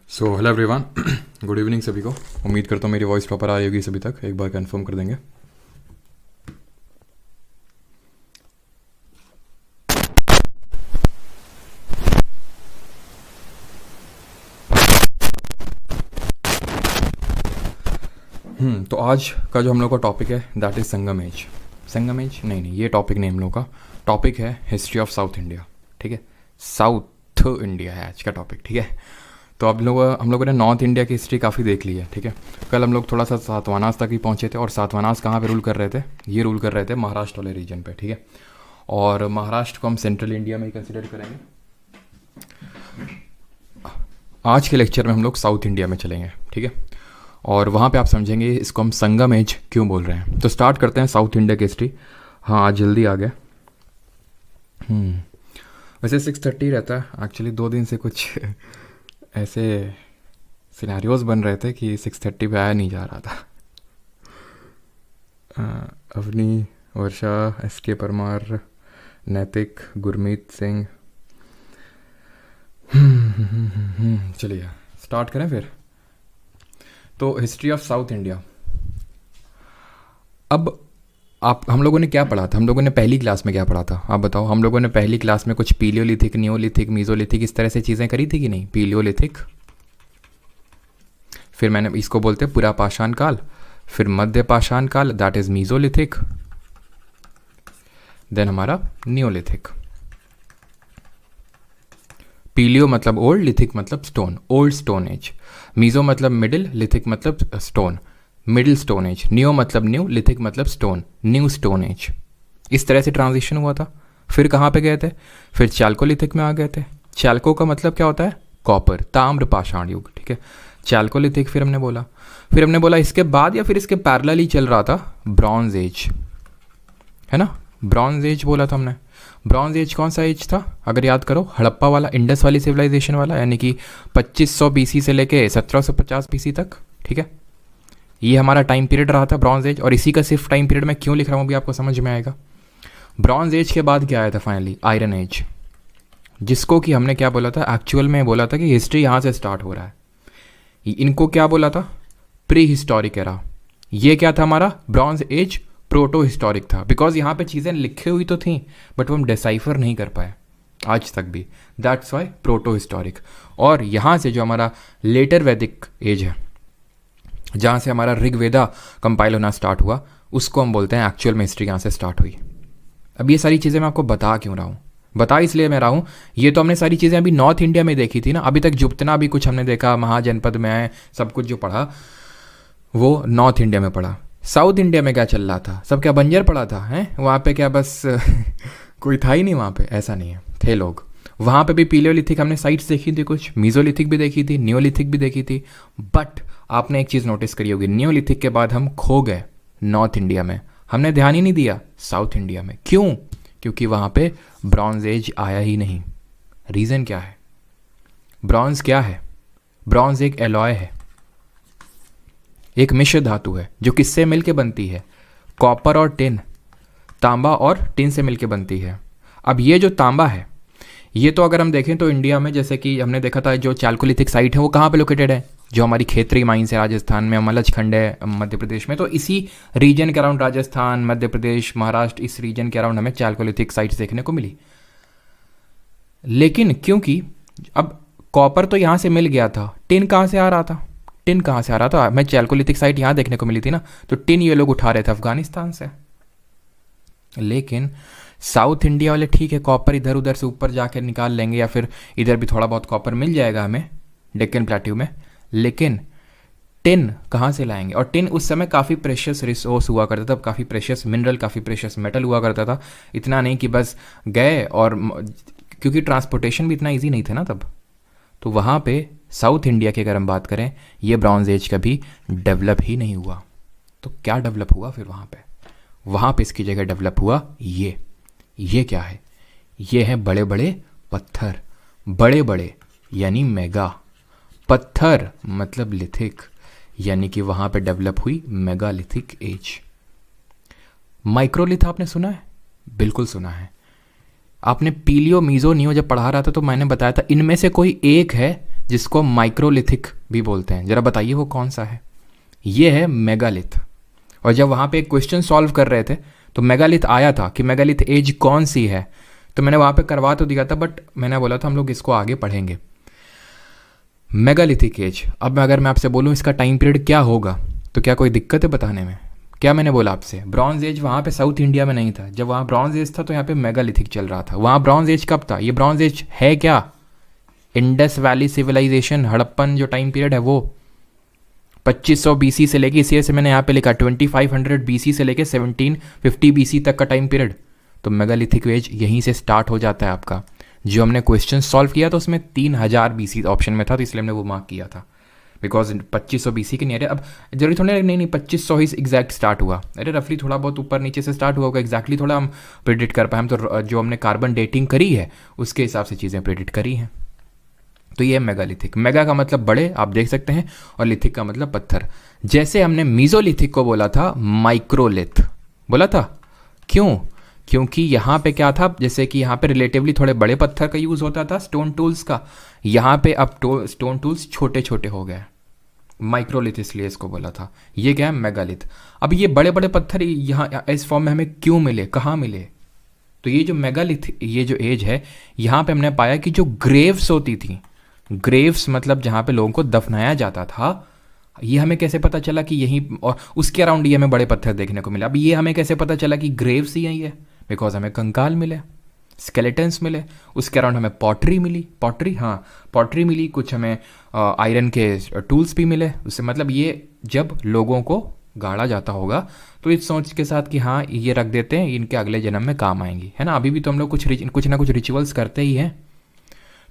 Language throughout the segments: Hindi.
So hello everyone, good evening सभी को। उम्मीद करता हूँ मेरी वॉइस प्रॉपर आ रही होगी सभी तक। एक बार कंफर्म कर देंगे। तो आज का जो हम लोग का टॉपिक है that is Sangam age. Sangam age नहीं, ये टॉपिक नहीं हम लोग का। टॉपिक है हिस्ट्री ऑफ साउथ इंडिया। ठीक है, साउथ इंडिया है आज का टॉपिक। ठीक है, तो अब हम लोगों ने नॉर्थ इंडिया की हिस्ट्री काफ़ी देख ली है। ठीक है, कल हम लोग थोड़ा सा सातवानास तक ही पहुँचे थे, और सातवानास कहाँ पे रूल कर रहे थे? ये रूल कर रहे थे महाराष्ट्र वाले रीजन पे। ठीक है, और महाराष्ट्र को हम सेंट्रल इंडिया में ही कंसिडर करेंगे। आज के लेक्चर में हम लोग साउथ इंडिया में चलेंगे। ठीक है, और वहाँ पे आप समझेंगे इसको हम संगम एज क्यों बोल रहे हैं। तो स्टार्ट करते हैं साउथ इंडिया की हिस्ट्री। हाँ, आज जल्दी आ गया। वैसे 6:30 रहता है एक्चुअली। 2 दिन से कुछ ऐसे सिनेरियोज बन रहे थे कि 6:30 पे आया नहीं जा रहा था। अवनी, वर्षा, SK परमार, नैतिक, गुरमीत सिंह। चलिए स्टार्ट करें फिर। तो हिस्ट्री ऑफ साउथ इंडिया। अब हम लोगों ने क्या पढ़ा था? हम लोगों ने पहली क्लास में क्या पढ़ा था आप बताओ? हम लोगों ने पहली क्लास में कुछ पीलियोलिथिक, नियोलिथिक, मीजोलिथिक इस तरह से चीज़ें करी थी कि नहीं? पीलियोलिथिक, फिर मैंने इसको बोलते हैं पुरा पाषाण काल, फिर मध्य पाषाण काल दैट इज मीजोलिथिक, देन हमारा नियोलिथिक। पीलियो मतलब ओल्ड, लिथिक मतलब stone, old stone age. Meso मतलब मिडिल, लिथिक मतलब stone, middle stone age. Neo मतलब न्यू, लिथिक मतलब स्टोन, न्यू स्टोन एज। इस तरह से ट्रांजिशन हुआ था। फिर कहाँ पे गए थे? फिर चाल्कोलिथिक में आ गए थे। चाल्को का मतलब क्या होता है? कॉपर, ताम्र पाषाण युग। ठीक है, चाल्कोलिथिक फिर हमने बोला इसके बाद या फिर इसके पैरेलल ही चल रहा था ब्रॉन्ज एज, है ना? ब्रॉन्ज एज बोला था हमने। ब्रॉन्ज एज कौन सा एज था अगर याद करो? हड़प्पा वाला, इंडस वाली सिविलाइजेशन वाला, यानी कि 2500 BC से लेके 1750 BC तक। ठीक है, ये हमारा टाइम पीरियड रहा था ब्रॉन्ज एज। और इसी का सिर्फ टाइम पीरियड मैं क्यों लिख रहा हूँ अभी आपको समझ में आएगा। ब्रॉन्ज एज के बाद क्या आया था फाइनली? आयरन एज, जिसको कि हमने क्या बोला था? एक्चुअल में बोला था कि हिस्ट्री यहाँ से स्टार्ट हो रहा है। इनको क्या बोला था? Pre historic era. ये क्या था हमारा? ब्रॉन्ज एज प्रोटो हिस्टोरिक था। बिकॉज यहाँ पे चीज़ें लिखी हुई तो थी बट वो हम डिसाइफर नहीं कर पाए आज तक भी, दैट्स वाई प्रोटो हिस्टोरिक। और यहाँ से जो हमारा लेटर वैदिक एज है, जहाँ से हमारा ऋग्वेदा कंपाइल होना स्टार्ट हुआ, उसको हम बोलते हैं एक्चुअल में हिस्ट्री यहाँ से स्टार्ट हुई। अब ये सारी चीज़ें मैं आपको बता क्यों रहा हूँ? बता इसलिए मैं रहा हूँ, ये तो हमने सारी चीज़ें अभी नॉर्थ इंडिया में देखी थी ना। अभी तक जितना भी कुछ हमने देखा महाजनपद में, सब कुछ जो पढ़ा वो नॉर्थ इंडिया में पढ़ा। साउथ इंडिया में क्या चल रहा था? सब क्या बंजर पड़ा था? हैं वहाँ पे क्या बस कोई था ही नहीं वहाँ पे? ऐसा नहीं है, थे लोग। वहाँ पे भी पीलियोलिथिक हमने साइट्स देखी थी, कुछ मीजोलिथिक भी देखी थी, नियोलिथिक भी देखी थी। बट आपने एक चीज़ नोटिस करी होगी, नियोलिथिक के बाद हम खो गए नॉर्थ इंडिया में। हमने ध्यान ही नहीं दिया साउथ इंडिया में। क्यों? क्योंकि वहाँ पे ब्रॉन्ज एज आया ही नहीं। रीज़न क्या है? ब्रॉन्ज क्या है? ब्रॉन्ज एक एलॉय है, एक मिश्र धातु है जो किससे मिलके बनती है? कॉपर और टिन, तांबा और टिन से मिलके बनती है। अब ये जो तांबा है, ये तो अगर हम देखें तो इंडिया में, जैसे कि हमने देखा था जो चाल्कोलिथिक साइट है वो कहाँ पे लोकेटेड है? जो हमारी खेतरी माइंस है राजस्थान में, मलच खंड है मध्य प्रदेश में। तो इसी रीजन के अराउंड, राजस्थान, मध्य प्रदेश, महाराष्ट्र, इस रीजन के अराउंड हमें चाल्कोलिथिक साइट्स देखने को मिली। लेकिन क्योंकि अब कॉपर तो यहाँ से मिल गया था, टिन कहाँ से आ रहा था? टिन कहाँ से आ रहा था? हमें चाल्कोलिथिक साइट यहाँ देखने को मिली थी ना, तो टिन ये लोग उठा रहे थे अफगानिस्तान से। लेकिन साउथ इंडिया वाले ठीक है, कॉपर इधर उधर से ऊपर जाकर निकाल लेंगे, या फिर इधर भी थोड़ा बहुत कॉपर मिल जाएगा हमें डेक्कन प्लेट्यू में। लेकिन टिन कहाँ से लाएंगे? और टिन उस समय काफ़ी प्रेशियस रिसोर्स हुआ करता था, काफ़ी प्रेशियस मिनरल, काफ़ी प्रेशियस मेटल हुआ करता था। इतना नहीं कि बस गए और, क्योंकि ट्रांसपोर्टेशन भी इतना ईजी नहीं था ना तब। तो वहाँ पे साउथ इंडिया की अगर हम बात करें, ये ब्रॉन्ज एज कभी डेवलप ही नहीं हुआ। तो क्या डेवलप हुआ फिर वहाँ पे? वहाँ पे इसकी जगह डेवलप हुआ ये क्या है? ये है बड़े बड़े पत्थर, बड़े बड़े यानी मेगा, पत्थर मतलब लिथिक, यानी कि वहाँ पे डेवलप हुई मेगालिथिक एज। माइक्रोलिथ आपने सुना है? बिल्कुल सुना है। आपने पीलियो, मीजो, नियो जब पढ़ा रहा था तो मैंने बताया था इनमें से कोई एक है जिसको माइक्रोलिथिक भी बोलते हैं। ज़रा बताइए वो कौन सा है? ये है मेगालिथ। और जब वहाँ पे एक क्वेश्चन सॉल्व कर रहे थे तो मेगालिथ आया था कि मेगालिथ एज कौन सी है, तो मैंने वहाँ पे करवा तो दिया था, बट मैंने बोला था हम लोग इसको आगे पढ़ेंगे। मेगालिथिक एज, अब अगर मैं आपसे बोलूँ इसका टाइम पीरियड क्या होगा तो क्या कोई दिक्कत है बताने में? क्या मैंने बोला आपसे? ब्रॉन्ज एज वहाँ पे साउथ इंडिया में नहीं था। जब वहाँ ब्रॉन्ज एज था तो यहाँ पे मेगालिथिक चल रहा था। वहाँ ब्रॉन्ज एज कब था? ये ब्रॉन्ज एज है क्या? इंडस वैली सिविलाइजेशन, हड़प्पन जो टाइम पीरियड है वो 2500 बीसी से लेके, इसी से मैंने यहाँ पे लिखा 2500 बीसी से लेके 1750 बीसी तक का टाइम पीरियड। तो मेगालिथिक एज यहीं से स्टार्ट हो जाता है आपका। जो हमने क्वेश्चन सॉल्व किया तो उसमें 3000 बीसी ऑप्शन में था, तो इसलिए हमने वो मार्क किया था, बिकॉज 2500 बीसी के नियर। अब जरूरी थोड़ा नहीं 2500 ही एग्जैक्ट स्टार्ट हुआ, अरे रफली थोड़ा बहुत ऊपर नीचे से स्टार्ट हुआ होगा, एग्जैक्टली थोड़ा हम प्रेडिक्ट कर पाए। हम तो जो हमने कार्बन डेटिंग करी है उसके हिसाब से चीज़ें प्रेडिक्ट करी हैं। तो ये मेगालिथिक, मेगा का मतलब बड़े आप देख सकते हैं, और लिथिक का मतलब पत्थर। जैसे हमने मीजोलिथिक को बोला था माइक्रोलिथ बोला था, क्यों? क्योंकि यहाँ पे क्या था, जैसे कि यहाँ पे रिलेटिवली थोड़े बड़े पत्थर का यूज़ होता था स्टोन टूल्स का, यहाँ पे अब स्टोन टूल्स छोटे छोटे हो गए, माइक्रोलिथ इसलिए इसको बोला था। ये क्या है? मेगालिथ। अब ये बड़े बड़े पत्थर यहाँ इस फॉर्म में हमें क्यों मिले, कहाँ मिले? तो ये जो मेगालिथ, ये जो एज है, यहाँ पे हमने पाया कि जो ग्रेव्स होती थी, ग्रेव्स मतलब जहाँ पे लोगों को दफनाया जाता था, ये हमें कैसे पता चला कि यहीं, और उसके अराउंड ये हमें बड़े पत्थर देखने को मिले। अब ये हमें कैसे पता चला कि ग्रेव्स ही यही है? बिकॉज हमें कंकाल मिले, स्केलेटन्स मिले, उसके अराउंड हमें पॉटरी मिली, पॉटरी मिली, कुछ हमें आयरन के टूल्स भी मिले। उससे मतलब ये जब लोगों को गाड़ा जाता होगा तो इस सोच के साथ कि हाँ ये रख देते हैं, इनके अगले जन्म में काम आएंगी, है ना। अभी भी तो हम लोग कुछ ना कुछ रिचुअल्स करते ही हैं।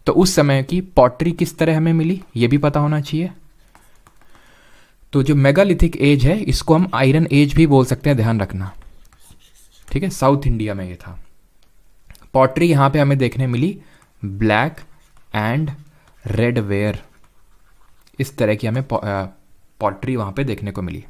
तो उस समय की पॉटरी किस तरह हमें मिली ये भी पता होना चाहिए। तो जो मेगालिथिक एज है इसको हम आयरन एज भी बोल सकते हैं, ध्यान रखना, ठीक है। साउथ इंडिया में ये था। पॉटरी यहाँ पे हमें देखने मिली ब्लैक एंड रेड वेयर, इस तरह की हमें पॉटरी वहाँ पे देखने को मिली।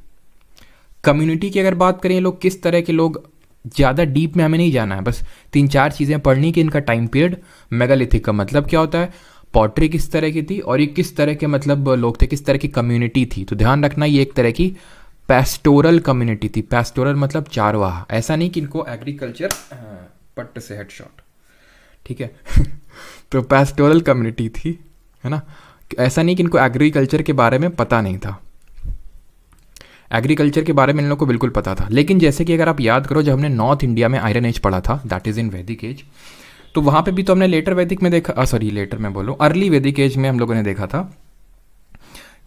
कम्युनिटी की अगर बात करें, लोग किस तरह के लोग, ज़्यादा डीप में हमें नहीं जाना है, बस 3-4 चीज़ें पढ़नी कि इनका टाइम पीरियड, मेगालिथिक का मतलब क्या होता है, पॉटरी किस तरह की थी, और ये किस तरह के मतलब लोग थे, किस तरह की कम्युनिटी थी। तो ध्यान रखना ये एक तरह की पेस्टोरल कम्युनिटी थी। पेस्टोरल मतलब चारवाहा, ऐसा नहीं कि इनको एग्रीकल्चर पट्ट से हेडशॉट, ठीक है तो पेस्टोरल कम्युनिटी थी, है ना। ऐसा नहीं कि इनको एग्रीकल्चर के बारे में पता नहीं था, एग्रीकल्चर के बारे में इन लोगों को बिल्कुल पता था। लेकिन जैसे कि अगर आप याद करो, जब हमने नॉर्थ इंडिया में आयरन एज पढ़ा था, दैट इज़ इन वैदिक एज, तो वहाँ पे भी तो हमने लेटर वैदिक में देखा, लेटर में बोलो अर्ली वैदिक एज में हम लोगों ने देखा था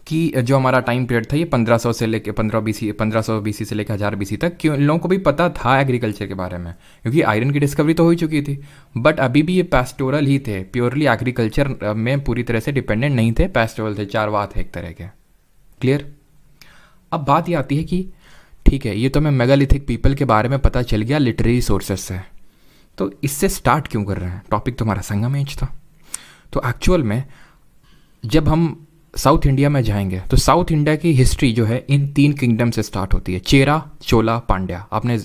कि जो हमारा टाइम पीरियड था ये 1500 से लेके 1500 बीसी से लेकर 1000 बीसी तक। क्यों? इन लोगों को भी पता था एग्रीकल्चर के बारे में, क्योंकि आयरन की डिस्कवरी तो हो ही चुकी थी, बट अभी भी ये पेस्टोरल ही थे, प्योरली एग्रीकल्चर में पूरी तरह से डिपेंडेंट नहीं थे, पेस्टोरल थे, चारवाह थे एक तरह के। क्लियर? अब बात ये आती है कि ठीक है, ये तो हमें मेगालिथिक पीपल के बारे में पता चल गया लिटरेरी सोर्सेस से, तो इससे स्टार्ट क्यों कर रहे हैं? टॉपिक तो हमारा संगम एज था। तो एक्चुअल में जब हम साउथ इंडिया में जाएंगे तो साउथ इंडिया की हिस्ट्री जो है इन 3 किंगडम से स्टार्ट होती है, चेरा, चोला, पांड्या। आपने,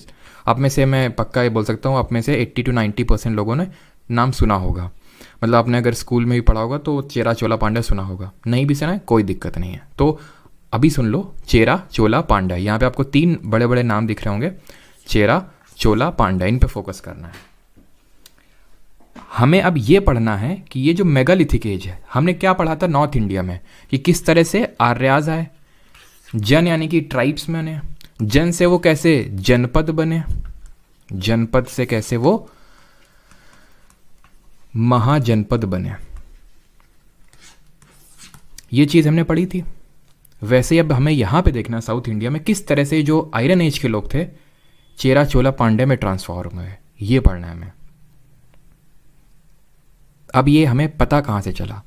आप में से मैं पक्का ये बोल सकता हूँ, आप में से 80 to 90% लोगों ने नाम सुना होगा, मतलब आपने अगर स्कूल में भी पढ़ा होगा तो चेरा, चोला, पांड्या सुना होगा। नहीं भी सुना है कोई दिक्कत नहीं है, तो अभी सुन लो, चेरा, चोला, पांड्या। यहाँ पे आपको 3 बड़े बड़े नाम दिख रहे होंगे, चेरा, चोला, पांड्या, इन पे फोकस करना है। हमें अब ये पढ़ना है कि ये जो मेगालिथिक एज है, हमने क्या पढ़ा था नॉर्थ इंडिया में, कि किस तरह से आर्याज आए, जन यानी कि ट्राइब्स में बने, जन से वो कैसे जनपद बने, जनपद से कैसे वो महाजनपद बने, ये चीज हमने पढ़ी थी। वैसे ही अब हमें यहां पे देखना साउथ इंडिया में किस तरह से जो आयरन एज के लोग थे चेरा, चोला, पांड्या में ट्रांसफॉर्म हुए, ये पढ़ना है हमें। अब ये हमें पता कहाँ से चला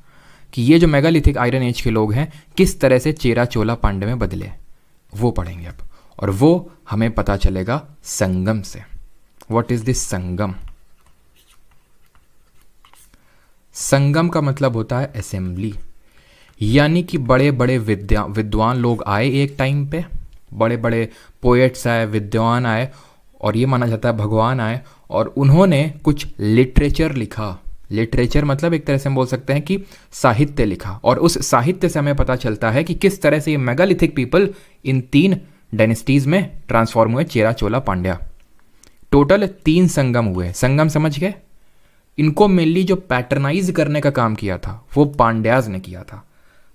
कि ये जो मेगालिथिक आयरन एज के लोग हैं किस तरह से चेरा, चोला, पांड्या में बदले, वो पढ़ेंगे अब, और वो हमें पता चलेगा संगम से। व्हाट इज दिस संगम? संगम का मतलब होता है असेंबली, यानी कि बड़े बड़े विद्वान लोग आए एक टाइम पे, बड़े बड़े पोएट्स आए, विद्वान आए, और ये माना जाता है भगवान आए, और उन्होंने कुछ लिटरेचर लिखा, लिटरेचर मतलब एक तरह से हम बोल सकते हैं कि साहित्य लिखा, और उस साहित्य से हमें पता चलता है कि किस तरह से ये मेगालिथिक पीपल इन 3 डायनेस्टीज में ट्रांसफॉर्म हुए, चेरा, चोला, पांड्या। टोटल 3 संगम हुए। संगम समझ गए? इनको मेनली जो पैटर्नाइज करने का काम किया था वो पांड्याज ने किया था।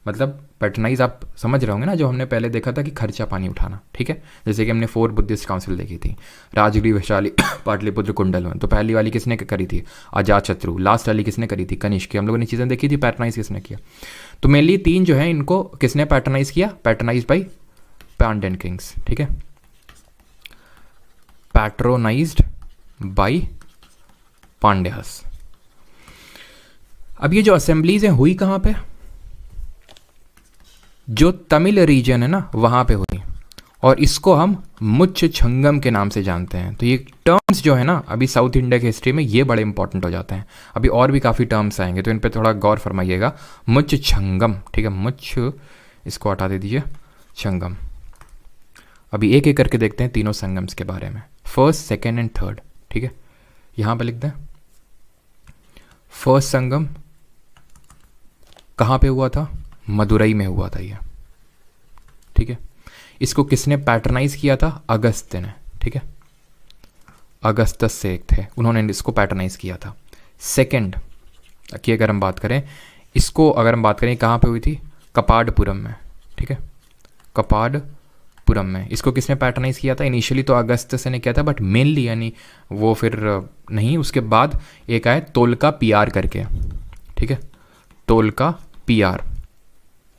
मतलब पैटर्नाइज आप समझ रहे होंगे ना, जो हमने पहले देखा था कि खर्चा पानी उठाना, ठीक है। जैसे कि हमने 4 बुद्धिस्ट काउंसिल देखी थी, राजगीर, वैशाली, पाटलिपुत्र, कुंडलवन। तो पहली वाली किसने करी थी? अजातशत्रु। लास्ट वाली किसने करी थी? कनिष्क। हम लोगों ने चीज़ें देखी थी, पैटर्नाइज किसने किया। तो मेनली 3 जो है इनको किसने पैटर्नाइज किया? पैटर्नाइज बाई पांड्यन किंग्स, ठीक है, पैट्रोनाइज्ड बाई पांड्यास। अब ये जो असेंबलीज हैं हुई कहाँ पे? जो तमिल रीजन है ना वहाँ पे हुई, और इसको हम मुच्छ छंगम के नाम से जानते हैं। तो ये टर्म्स जो है ना अभी साउथ इंडिया की हिस्ट्री में ये बड़े इंपॉर्टेंट हो जाते हैं। अभी और भी काफ़ी टर्म्स आएंगे तो इन पे थोड़ा गौर फरमाइएगा। मुच्छ छंगम, ठीक है, मुच्छ, इसको हटा दे दीजिए, छंगम। अभी एक एक करके देखते हैं तीनों संगम्स के बारे में, फर्स्ट, सेकेंड एंड थर्ड, ठीक है। यहाँ पे लिखते हैं फर्स्ट संगम कहाँ पे हुआ था? मदुरई में हुआ था ये, ठीक है। इसको किसने पैटर्नाइज किया था? अगस्त्य ने, ठीक है। अगस्तस से एक थे, उन्होंने इसको पैटर्नाइज किया था। सेकंड की अगर हम बात करें, इसको अगर हम बात करें कहाँ पे हुई थी? कपाडपुरम में, ठीक है, कपाडपुरम में। इसको किसने पैटर्नाइज किया था? इनिशियली तो अगस्त्य ने किया था, बट मेनली यानी वो फिर नहीं, उसके बाद एक आया तोलका पीआर करके, ठीक है, तोलका पीआर,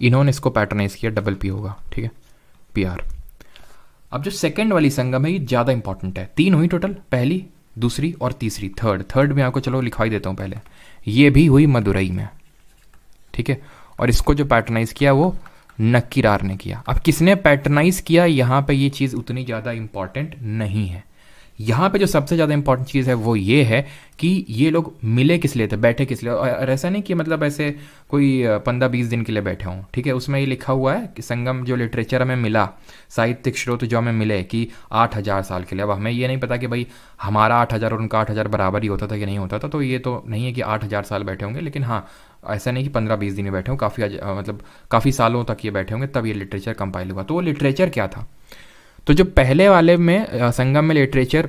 इन्होंने इसको पैटर्नाइज किया, डबल पी होगा, ठीक है, पीआर। अब जो सेकंड वाली संगम है ये ज़्यादा इंपॉर्टेंट है। 3 हुई टोटल, पहली, दूसरी और तीसरी। थर्ड में आपको चलो लिखवाई देता हूँ पहले। ये भी हुई मदुरई में, ठीक है, और इसको जो पैटर्नाइज किया वो नक्कीरार ने किया। अब किसने पैटर्नाइज किया, यहाँ पे ये चीज़ उतनी ज़्यादा इंपॉर्टेंट नहीं है। यहाँ पे जो सबसे ज़्यादा इंपॉर्टेंट चीज़ है वो ये है कि ये लोग मिले किस लिए थे, बैठे किस लिए। और ऐसा नहीं कि मतलब ऐसे कोई 15-20 दिन के लिए बैठे हों, ठीक है। उसमें ये लिखा हुआ है कि संगम जो लिटरेचर हमें मिला, साहित्यिक स्रोत जो हमें मिले कि 8000 साल के लिए। अब हमें ये नहीं पता कि भाई हमारा 8000 और उनका 8000 बराबर ही होता था कि नहीं होता था, तो ये तो नहीं है कि 8000 साल बैठे होंगे, लेकिन हाँ ऐसा नहीं कि 15-20 दिन में बैठे हों, मतलब काफ़ी सालों तक ये बैठे होंगे, तब ये लिटरेचर कंपाइल हुआ। तो वो लिटरेचर क्या था? तो जो पहले वाले में संगम में लिटरेचर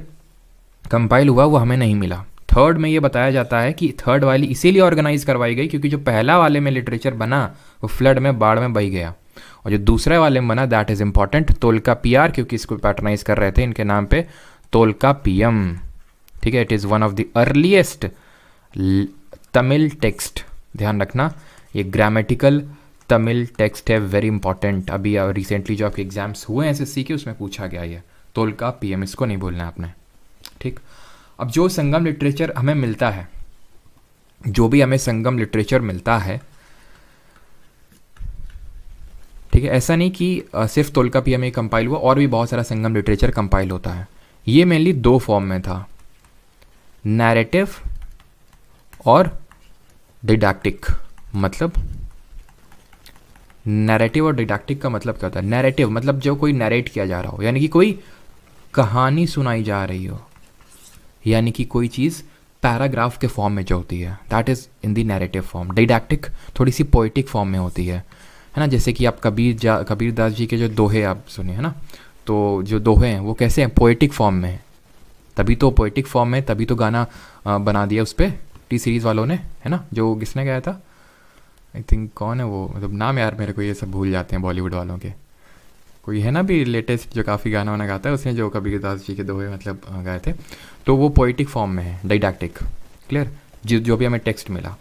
कंपाइल हुआ वो हमें नहीं मिला। थर्ड में ये बताया जाता है कि थर्ड वाली इसीलिए ऑर्गेनाइज करवाई गई क्योंकि जो पहला वाले में लिटरेचर बना वो फ्लड में, बाढ़ में बह गया, और जो दूसरे वाले में बना दैट इज़ इंपॉर्टेंट, तोलका पीआर, क्योंकि इसको पैटर्नाइज कर रहे थे इनके नाम पे तोलका पीएम, ठीक है। It is one of the earliest Tamil text, ध्यान रखना ये ग्रामेटिकल तमिल टेक्स्ट है, वेरी इंपॉर्टेंट। अभी रिसेंटली जो आपके एग्जाम्स हुए हैं एसएससी के उसमें पूछा गया ये तोलका पीएम, इसको नहीं भूलना है आपने, ठीक। अब जो संगम लिटरेचर हमें मिलता है, जो भी हमें संगम लिटरेचर मिलता है, ठीक है, ऐसा नहीं कि सिर्फ तोलका पीएम ही कंपाइल हुआ, और भी बहुत सारा संगम लिटरेचर कंपाइल होता है। ये मेनली 2 फॉर्म में था, नैरेटिव और डिडैक्टिक। मतलब नैरेटिव और डिडैक्टिक का मतलब क्या होता है? नैरेटिव मतलब जो कोई नैरेट किया जा रहा हो, यानी कि कोई कहानी सुनाई जा रही हो, यानी कि कोई चीज़ पैराग्राफ के फॉर्म में जो होती है, that is in the narrative form. Didactic थोड़ी सी पोइटिक फॉर्म में होती है ना। जैसे कि आप कबीरदास जी के जो दोहे आप सुने हैं ना, तो जो दोहे हैं वो कैसे हैं? पोइटिक फॉर्म में है, तभी तो पोइटिक फॉर्म में, तभी तो गाना बना दिया उस पर टी सीरीज़ वालों ने, है ना। जो किसने गाया था, आई थिंक कौन है वो, मतलब नाम यार मेरे को ये सब भूल जाते हैं बॉलीवुड वालों के। कोई है ना भी लेटेस्ट जो काफ़ी गाना वाना गाता है, उसने जो कबीरदास जी के दोहे मतलब गाए थे, तो वो पोइटिक फॉर्म में है, डिडैक्टिक, क्लियर। जो भी हमें टेक्स्ट मिला,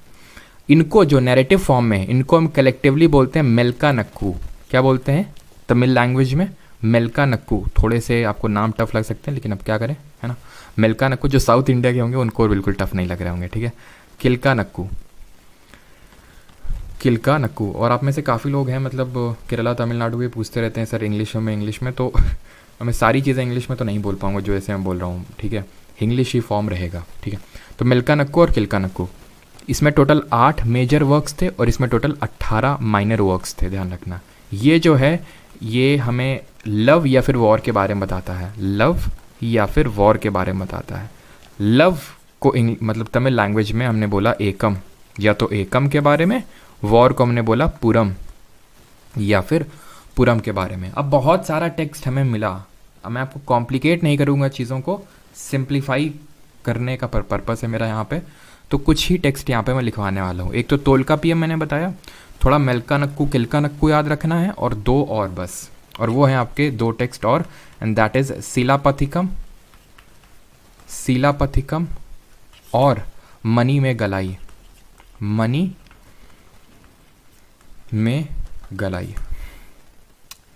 इनको जो नैरेटिव फॉर्म में है इनको हम कलेक्टिवली बोलते हैं मेलका नक्कू। क्या बोलते हैं तमिल लैंग्वेज में? मेलका नक्कू। थोड़े से आपको नाम टफ लग सकते हैं, लेकिन अब क्या करें, है ना। मेलका नक्कू जो साउथ इंडिया के होंगे उनको बिल्कुल टफ नहीं लग रहे होंगे, ठीक है। किलका नक्कू, किलका नक्कू। और आप में से काफ़ी लोग हैं मतलब केरला तमिलनाडु भी पूछते रहते हैं सर इंग्लिश में, तो मैं सारी चीज़ें इंग्लिश में तो नहीं बोल पाऊँगा जो ऐसे मैं बोल रहा हूँ, ठीक है। इंग्लिश ही फॉर्म रहेगा, ठीक है। तो मेलका नक्कू और किलका नक्कू, इसमें टोटल 8 मेजर वर्क्स थे और इसमें टोटल 18 माइनर वर्क्स थे, ध्यान रखना। ये जो है ये हमें लव या फिर वॉर के बारे में बताता है, लव या फिर वॉर के बारे में बताता है। लव को मतलब तमिल लैंग्वेज में हमने बोला एकम, या तो एकम के बारे में, वॉर को हमने बोला पुरम या फिर पुरम के बारे में। अब बहुत सारा टेक्स्ट हमें मिला, अब मैं आपको कॉम्प्लिकेट नहीं करूँगा चीज़ों को, सिंप्लीफाई करने का पर्पस है मेरा यहाँ पे। तो कुछ ही टेक्स्ट यहाँ पे मैं लिखवाने वाला हूँ। एक तो तोलका पीएम मैंने बताया, थोड़ा मेलका नक्कू किलका नक्कू याद रखना है, और दो और बस, और वो हैं आपके दो टेक्स्ट और, एंड दैट इज शिलापथिकम, शिलापथिकम और मनी में गलाई, मनी में गलाई।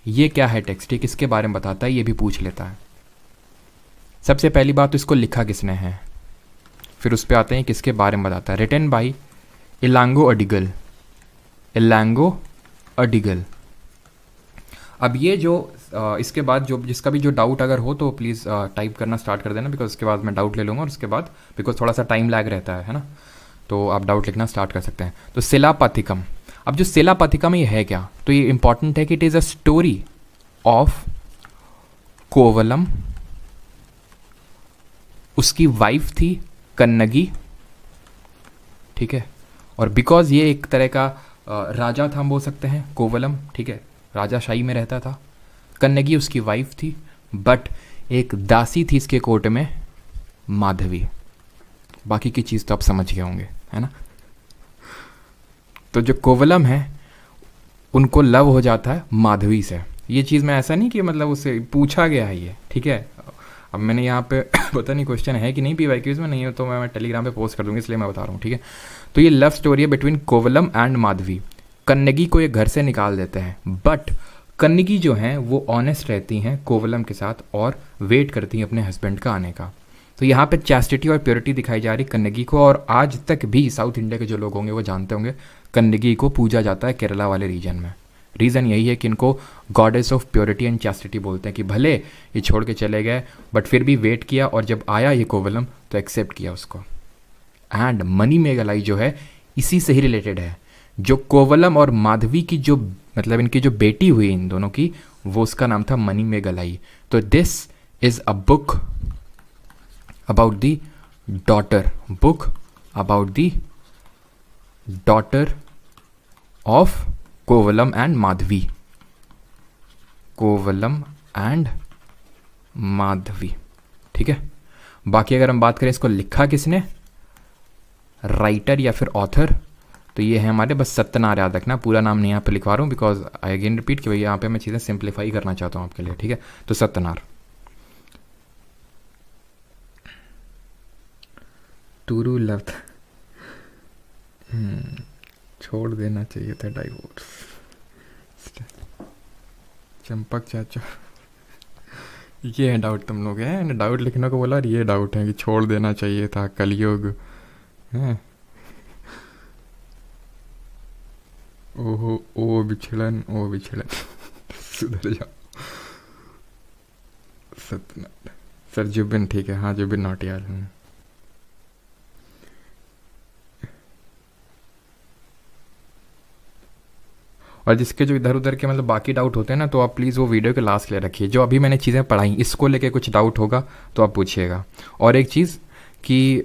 ये क्या है टेक्स्ट, ये किसके बारे में बताता है, ये भी पूछ लेता है। सबसे पहली बात तो इसको लिखा किसने है, फिर उस पर आते हैं किसके बारे में बताता है। Written by Ilango Adigal, Ilango Adigal. अब ये जो इसके बाद जो जिसका भी जो डाउट अगर हो तो प्लीज़ टाइप करना स्टार्ट कर देना, बिकॉज उसके बाद मैं डाउट ले लूँगा, और उसके बाद बिकॉज थोड़ा सा टाइम लैग रहता है ना, तो आप डाउट लिखना स्टार्ट कर सकते हैं। तो शिलापथिकम, अब जो शिलापथिकम ये है क्या, तो ये इंपॉर्टेंट है कि it is a story of Kovalam, उसकी वाइफ थी कन्नगी, ठीक है, और बिकॉज ये एक तरह का राजा था हम बोल सकते हैं कोवलम, ठीक है, राजाशाही में रहता था। कन्नगी उसकी वाइफ थी, बट एक दासी थी इसके कोर्ट में, माधवी। बाकी की चीज़ तो आप समझ गए होंगे, है ना। तो जो कोवलम है उनको लव हो जाता है माधवी से। ये चीज़ मैं ऐसा नहीं कि मतलब उससे पूछा गया है ये, ठीक है। अब मैंने यहाँ पे पता नहीं क्वेश्चन है कि नहीं PYQs में, नहीं हो तो मैं टेलीग्राम पे पोस्ट कर दूंगी, इसलिए मैं बता रहा हूँ, ठीक है। तो ये लव स्टोरी है बिटवीन कोवलम एंड माधवी। कन्नगी को ये घर से निकाल देते हैं, बट कन्नगी जो हैं वो ऑनेस्ट रहती हैं कोवलम के साथ और वेट करती हैं अपने हस्बैंड का आने का। तो यहाँ पे चैस्टिटी और प्योरिटी दिखाई जा रही कन्नगी को, और आज तक भी साउथ इंडिया के जो लोग होंगे वो जानते होंगे कन्नगी को पूजा जाता है केरला वाले रीजन में। रीज़न यही है कि इनको goddess of purity and chastity बोलते हैं, कि भले ये छोड़ के चले गए बट फिर भी वेट किया, और जब आया ये कोवलम तो एक्सेप्ट किया उसको। एंड मनी मेघालाई जो है इसी से ही रिलेटेड है, जो कोवलम और माधवी की जो मतलब इनकी जो बेटी हुई इन दोनों की, वो उसका नाम था मनी मेघालाई। तो this is a book about the daughter, book about the daughter of Kovalam and Madhavi, Kovalam and Madhavi, ठीक है। बाकी अगर हम बात करें इसको लिखा किसने, राइटर या फिर ऑथर, तो ये है हमारे, बस सत्यनार याद रखना, पूरा नाम नहीं यहाँ पे लिखवा रहा हूँ बिकॉज आई अगेन रिपीट कि भाई यहाँ पे मैं चीज़ें सिंप्लीफाई करना चाहता हूँ आपके लिए, ठीक है। तो सत्यनार। टूरू लव, छोड़ देना चाहिए था डाइवोर्स, चंपक चाचा। ये है डाउट तुम लोग हैं, डाउट लिखने को बोला, ये डाउट है कि छोड़ देना चाहिए था, कलयुग है। ओहो ओ बिछड़न, ओ बिछड़न। सुधर जाओ सत्यनारायण सर। जुबिन ठीक है, हाँ जुबिन नौटियाल। और जिसके जो इधर उधर के मतलब बाकी डाउट होते हैं ना, तो आप प्लीज़ वो वीडियो के लास्ट ले रखिए। जो अभी मैंने चीज़ें पढ़ाई इसको लेके कुछ डाउट होगा तो आप पूछिएगा। और एक चीज़ कि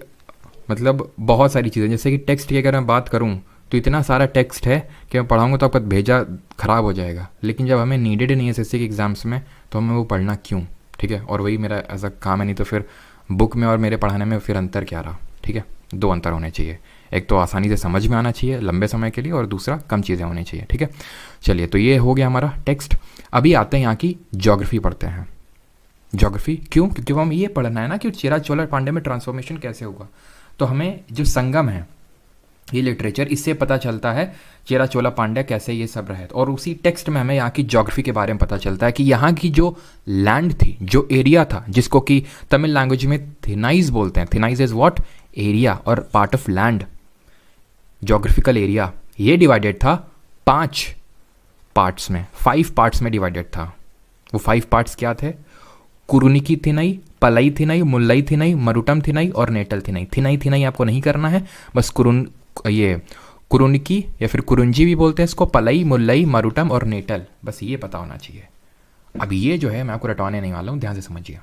मतलब बहुत सारी चीज़ें, जैसे कि टेक्स्ट की अगर मैं बात करूँ तो इतना सारा टेक्स्ट है कि मैं पढ़ाऊँगा तो आपका भेजा ख़राब हो जाएगा, लेकिन जब हमें नीडेड नहीं है SSC के एग्ज़ाम्स में तो हमें वो पढ़ना क्यों, ठीक है। और वही मेरा ऐसा काम है, नहीं तो फिर बुक में और मेरे पढ़ाने में फिर अंतर क्या रहा, ठीक है। दो अंतर होने चाहिए, एक तो आसानी से समझ में आना चाहिए लंबे समय के लिए, और दूसरा कम चीज़ें होनी चाहिए, ठीक है। चलिए, तो ये हो गया हमारा टेक्स्ट। अभी आते हैं यहाँ की ज्योग्राफी पढ़ते हैं। ज्योग्राफी क्यों, क्योंकि वो हम ये पढ़ना है ना कि चेरा चोला पांड्या में ट्रांसफॉर्मेशन कैसे होगा। तो हमें जो संगम है ये लिटरेचर, इससे पता चलता है चेरा चोला पांड्या कैसे ये सब रहे। और उसी टेक्स्ट में हमें यहाँ की ज्योग्राफी के बारे में पता चलता है कि यहाँ की जो लैंड थी, जो एरिया था, जिसको कि तमिल लैंग्वेज में थिनाइज बोलते हैं। थिनाइज इज व्हाट, एरिया और part of land, geographical area. ये डिवाइडेड था 5 पार्ट्स में, 5 पार्ट्स में डिवाइडेड था। वो 5 पार्ट्स क्या थे, कुरुनिकी थिनाई, पलई थिनाई, मुल्लई थिनाई, मरुटम थिनाई और नेटल थिनाई। थिनाई थिनाई आपको नहीं करना है, बस कुरुनिकी या फिर कुरुंजी भी बोलते हैं इसको, पलई, मुल्लई, मरुटम और नेटल, बस ये पता होना चाहिए। अब ये जो है मैं आपको रटवाने नहीं वाला हूँ, ध्यान से समझिए।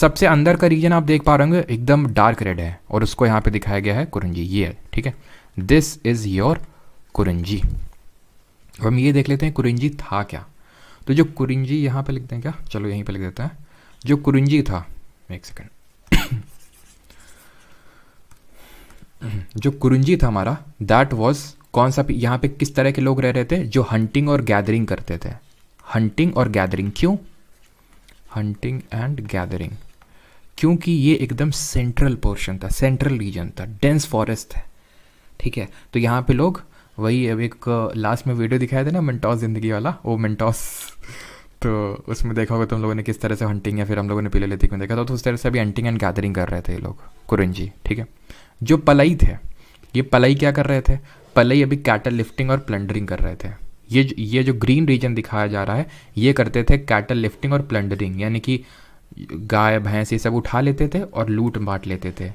सबसे अंदर का रीजन आप देख पा रहे होंगे एकदम डार्क रेड है और उसको यहाँ पे दिखाया गया है कुरिंजी, ये है, ठीक है। This is your Kurinji. अब हम ये देख लेते हैं कुरिंजी था क्या। तो जो कुरिंजी यहाँ पे लिखते हैं क्या, चलो यहीं पे लिख देते हैं। जो कुरिंजी था, एक सेकेंड, जो कुरिंजी था हमारा, दैट वाज कौन सा, यहाँ पे किस तरह के लोग रह रहे थे, जो हंटिंग और गैदरिंग करते थे। हंटिंग और गैदरिंग, क्यों हंटिंग एंड गैदरिंग? क्योंकि ये एकदम सेंट्रल पोर्शन था, सेंट्रल रीजन था, डेंस फॉरेस्ट है, ठीक है। तो यहाँ पे लोग वही, अब एक लास्ट में वीडियो दिखाया था ना मेंटोस ज़िंदगी वाला, वो मेंटोस, तो उसमें देखा होगा तुम लोगों ने किस तरह से हंटिंग, या फिर हम लोगों ने पीले लिथिक में देखा था, तो उस तरह से अभी हंटिंग एंड गैदरिंग कर रहे थे ये लोग, कुरिंजी, ठीक है। जो पलई थे, ये पलई क्या कर रहे थे, पलई अभी कैटल लिफ्टिंग और प्लंडरिंग कर रहे थे। ये जो ग्रीन रीजन दिखाया जा रहा है, ये करते थे कैटल लिफ्टिंग और प्लंडरिंग, यानी कि गाय भैंस ये सब उठा लेते थे और लूट बांट लेते थे।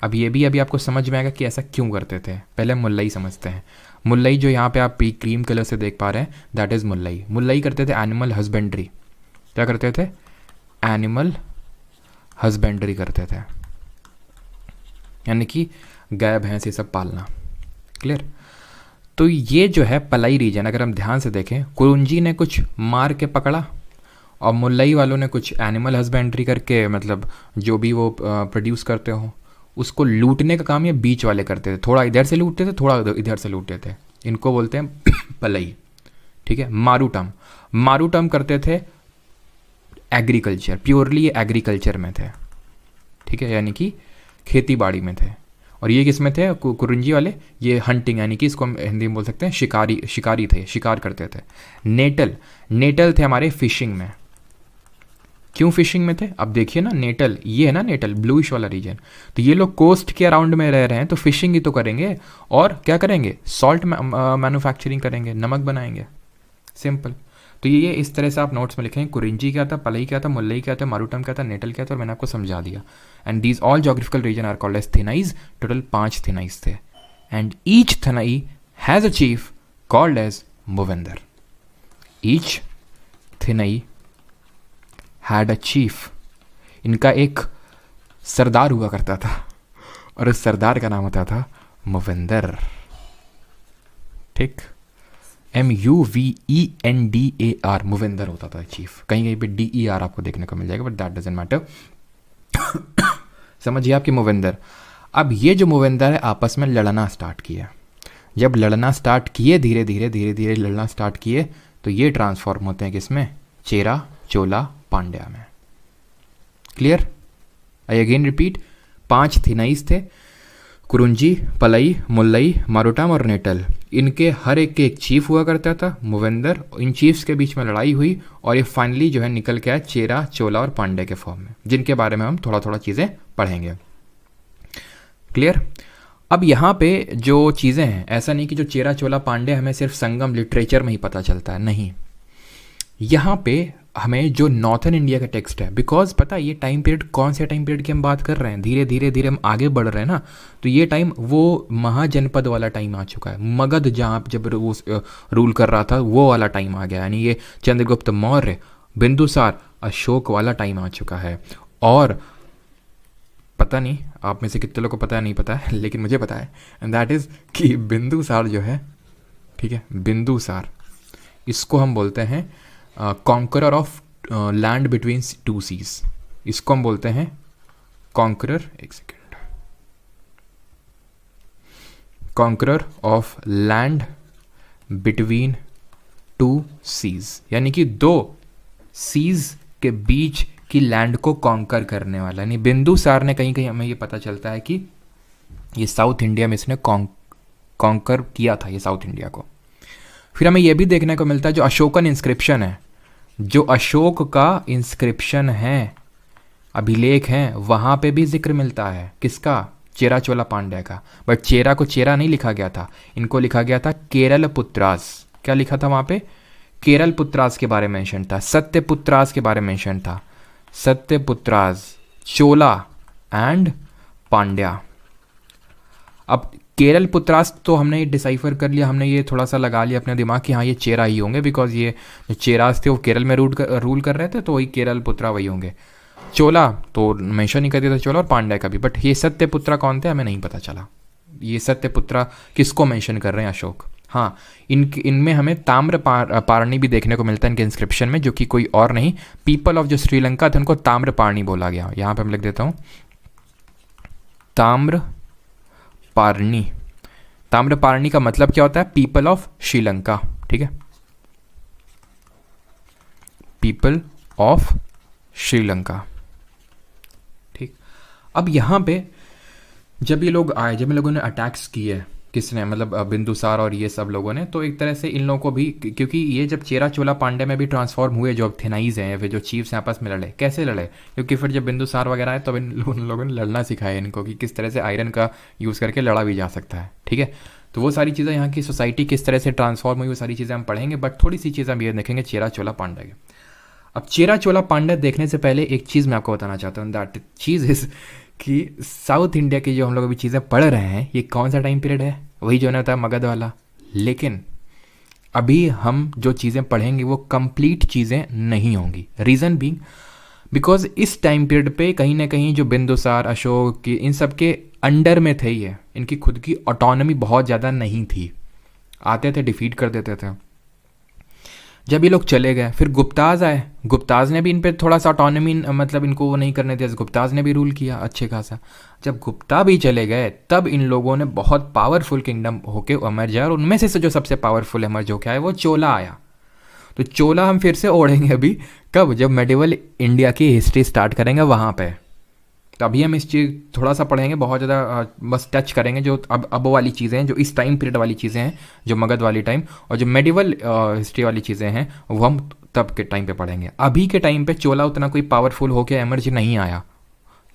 अब ये भी अभी आपको समझ में आएगा कि ऐसा क्यों करते थे। पहले मुल्लई समझते हैं। मुल्लई जो यहाँ पे आप क्रीम कलर से देख पा रहे हैं, दैट इज़ मुल्लई। मुल्लई करते थे एनिमल हस्बेंड्री। क्या करते थे, एनिमल हस्बेंड्री करते थे, यानी कि गाय भैंस ये सब पालना, क्लियर। तो ये जो है पलई रीजन, अगर हम ध्यान से देखें, कुरुंजी ने कुछ मार के पकड़ा और मुल्लई वालों ने कुछ एनिमल हस्बेंड्री करके, मतलब जो भी वो प्रोड्यूस करते हो उसको लूटने का काम ये बीच वाले करते थे। थोड़ा इधर से लूटते थे, थोड़ा इधर से लूटते थे। इनको बोलते हैं पलई, ठीक है। मारूटम, मारूटम करते थे एग्रीकल्चर, प्योरली ये एग्रीकल्चर में थे, ठीक है, यानी कि खेती बाड़ी में थे। और ये किस में थे, कुरुंजी वाले, ये हंटिंग, यानी कि इसको हम हिंदी में बोल सकते हैं शिकारी, शिकारी थे, शिकार करते थे। नेटल, नेटल थे हमारे फिशिंग में। क्यों फिशिंग में थे, अब देखिए ना, नेटल, ये है ना नेटल, ब्लूइश वाला रीजन। तो ये लोग कोस्ट के अराउंड में रह रहे हैं, तो फिशिंग ही तो करेंगे, और क्या करेंगे, सॉल्ट मैन्युफैक्चरिंग करेंगे, नमक बनाएंगे, सिंपल। तो ये इस तरह से आप नोट्स में लिखें, कुरिंजी क्या था, पलई क्या था, मुल्लई क्या था, मारूटम क्या था, नेटल क्या था, और मैंने आपको समझा दिया। And these all geographical region are called as thinais. Total 5 thinais थे, and each thinai has a chief called as Muvendar. Each thinai had a chief, इनका एक सरदार हुआ करता था, और उस सरदार का नाम होता था मूवेंदर, ठीक। MUVENDAR, मूवेंदर होता था चीफ। कहीं कहीं पे DER आपको देखने को मिल जाएगा, बट दैट डजंट मैटर। समझिए आपकी मूवेंदर। अब ये जो मूवेंदर है आपस में लड़ना स्टार्ट किया। जब लड़ना स्टार्ट किए, धीरे धीरे लड़ना स्टार्ट किए, तो ये ट्रांसफॉर्म होते हैं किसमें, चेरा, चोला, पांड्या में, clear. I again repeat, 5 thinais थे, कुरुंजी, पलई, मुल्लई, मारूटम और नेटल। इनके हर एक के एक चीफ हुआ करता था, मूवेंदर। इन चीफ्स के बीच में लड़ाई हुई, और ये फाइनली जो है निकल के आया चेरा, चोला और पांड्या के फॉर्म में, जिनके बारे में हम थोड़ा थोड़ा चीज़ें पढ़ेंगे, क्लियर। अब यहाँ पे जो चीज़ें हैं, ऐसा नहीं कि जो चेरा, चोला, पांड्या हमें सिर्फ संगम लिटरेचर में ही पता चलता है, नहीं। यहाँ पे हमें जो नॉर्थन इंडिया का टेक्स्ट है, बिकॉज पता है ये टाइम पीरियड कौन से टाइम पीरियड की हम बात कर रहे हैं, धीरे धीरे हम आगे बढ़ रहे हैं ना, तो ये टाइम वो महाजनपद वाला टाइम आ चुका है। मगध जहाँ जब वो रूल कर रहा था, वो वाला टाइम आ गया, यानी ये चंद्रगुप्त मौर्य, बिंदुसार, अशोक वाला टाइम आ चुका है। और पता नहीं आप में से कितने लोगों को पता है, नहीं पता है, लेकिन मुझे पता है, एंड दैट इज़ कि बिंदुसार जो है, ठीक है, बिंदुसार, इसको हम बोलते हैं conqueror of land between 2 seas. इसको हम बोलते हैं कॉन्करर, एक second, conqueror of land between 2 seas, यानी कि 2 सीज के बीच की लैंड को कॉन्कर करने वाला। यानी बिंदुसार ने कहीं कहीं हमें ये पता चलता है कि ये साउथ इंडिया में इसने कॉन्कर किया था, ये साउथ इंडिया को। फिर हमें यह भी देखने को मिलता है जो अशोकन इंस्क्रिप्शन है, जो अशोक का इंस्क्रिप्शन है, अभिलेख हैं, वहाँ पे भी जिक्र मिलता है किसका, चेरा, चोला, पांड्या का। बट चेरा को चेरा नहीं लिखा गया था, इनको लिखा गया था केरल पुत्रास। क्या लिखा था वहाँ पे, केरल पुत्रास के बारे में मेंशन था, सत्यपुत्रास के बारे में मेंशन था, सत्यपुत्रास, चोला एंड पांड्या। अब केरल पुत्रास तो हमने डिसाइफर कर लिया, हमने ये थोड़ा सा लगा लिया अपने दिमाग कि हाँ ये चेरा ही होंगे, बिकॉज ये जो चेरास थे वो केरल में रूल कर रहे थे, तो वही केरल पुत्रा वही होंगे। चोला तो मेंशन नहीं कर दिया था चोला और पांड्या का भी, बट ये सत्यपुत्रा कौन थे हमें नहीं पता चला। ये सत्यपुत्रा किसको मेंशन कर रहे हैं अशोक। हाँ, इनमें हमें ताम्र पारणी भी देखने को मिलता है इनके इंस्क्रिप्शन में, जो कि कोई और नहीं, पीपल ऑफ जो श्रीलंका थे उनको ताम्र पारणी बोला गया। यहाँ पे हम लिख देता हूँ ताम्र पारणी। ताम्र पारणी का मतलब क्या होता है, पीपल ऑफ श्रीलंका, ठीक है, पीपल ऑफ श्रीलंका, ठीक। अब यहाँ पे जब ये लोग आए, जब इन लोगों ने अटैक्स किए, किसने, मतलब बिंदुसार और ये सब लोगों ने, तो एक तरह से इन लोगों को भी, क्योंकि ये जब चेरा चोला पांड्या में भी ट्रांसफॉर्म हुए, जो अब थेनाइज हैं या फिर जो चीफ्स हैं आपस में लड़े, कैसे लड़े, क्योंकि फिर जब बिंदुसार वगैरह आए तब इन लोगों ने लड़ना सिखाया इनको कि किस तरह से आयरन का यूज़ करके लड़ा भी जा सकता है, ठीक है। तो वो सारी चीज़ें, यहाँ की सोसाइटी किस तरह से ट्रांसफॉर्म हुई, वो सारी चीज़ें हम पढ़ेंगे, बट थोड़ी सी चीज़ें हम ये देखेंगे चेरा चोला पांड्या के। अब चेरा चोला पांड्या देखने से पहले एक चीज़ मैं आपको बताना चाहता हूँ, दैट चीज़ इज़ कि साउथ इंडिया की जो हम लोग अभी चीज़ें पढ़ रहे हैं, ये कौन सा टाइम पीरियड है, वही जो होता है मगध वाला। लेकिन अभी हम जो चीज़ें पढ़ेंगे वो कंप्लीट चीज़ें नहीं होंगी। रीज़न बीइंग बिकॉज इस टाइम पीरियड पे कहीं ना कहीं जो बिंदुसार, अशोक की, इन सब के अंडर में थे ये, इनकी खुद की ऑटोनॉमी बहुत ज़्यादा नहीं थी, आते थे डिफीट कर देते थे। जब ये लोग चले गए, फिर गुप्ताज आए, गुप्ताज ने भी इन पे थोड़ा सा ऑटोनॉमी, मतलब इनको वो नहीं करने दिया, गुप्ताज ने भी रूल किया अच्छे खासा। जब गुप्ता भी चले गए तब इन लोगों ने बहुत पावरफुल किंगडम होके इमर्ज आया, और उनमें से जो सबसे पावरफुल इमर्ज होके आया वो चोला आया। तो चोला हम फिर से ओढ़ेंगे अभी, कब, जब मेडिवल इंडिया की हिस्ट्री स्टार्ट करेंगे वहाँ पे, तभी हम इस चीज़ थोड़ा सा पढ़ेंगे, बहुत ज़्यादा बस टच करेंगे जो अब वाली चीज़ें हैं, जो इस टाइम पीरियड वाली चीज़ें हैं, जो मगध वाली टाइम, और जो मेडिवल हिस्ट्री वाली चीज़ें हैं वो हम तब के टाइम पे पढ़ेंगे। अभी के टाइम पे चोला उतना कोई पावरफुल होके एमर्ज नहीं आया,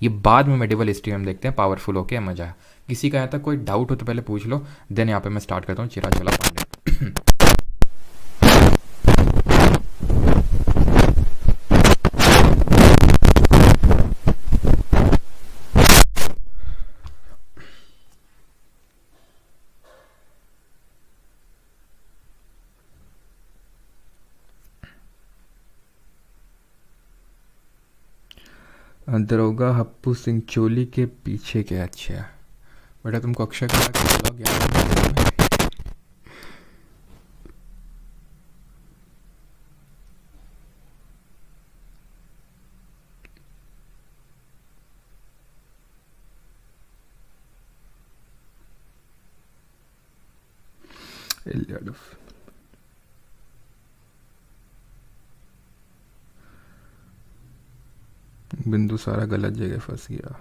ये बाद में मेडिवल हिस्ट्री में हम देखते हैं पावरफुल होके एमर्ज आया। किसी का यहाँ तक कोई डाउट हो तो पहले पूछ लो, देन यहाँ पे मैं स्टार्ट करता हूँ चेरा चोला पांड्या। दरोगा हप्पू सिंह चोली के पीछे क्या, अच्छा बेटा तुमको अक्षय कुमार का ब्लॉग याद है? बिंदु सारा गलत जगह फंस गया।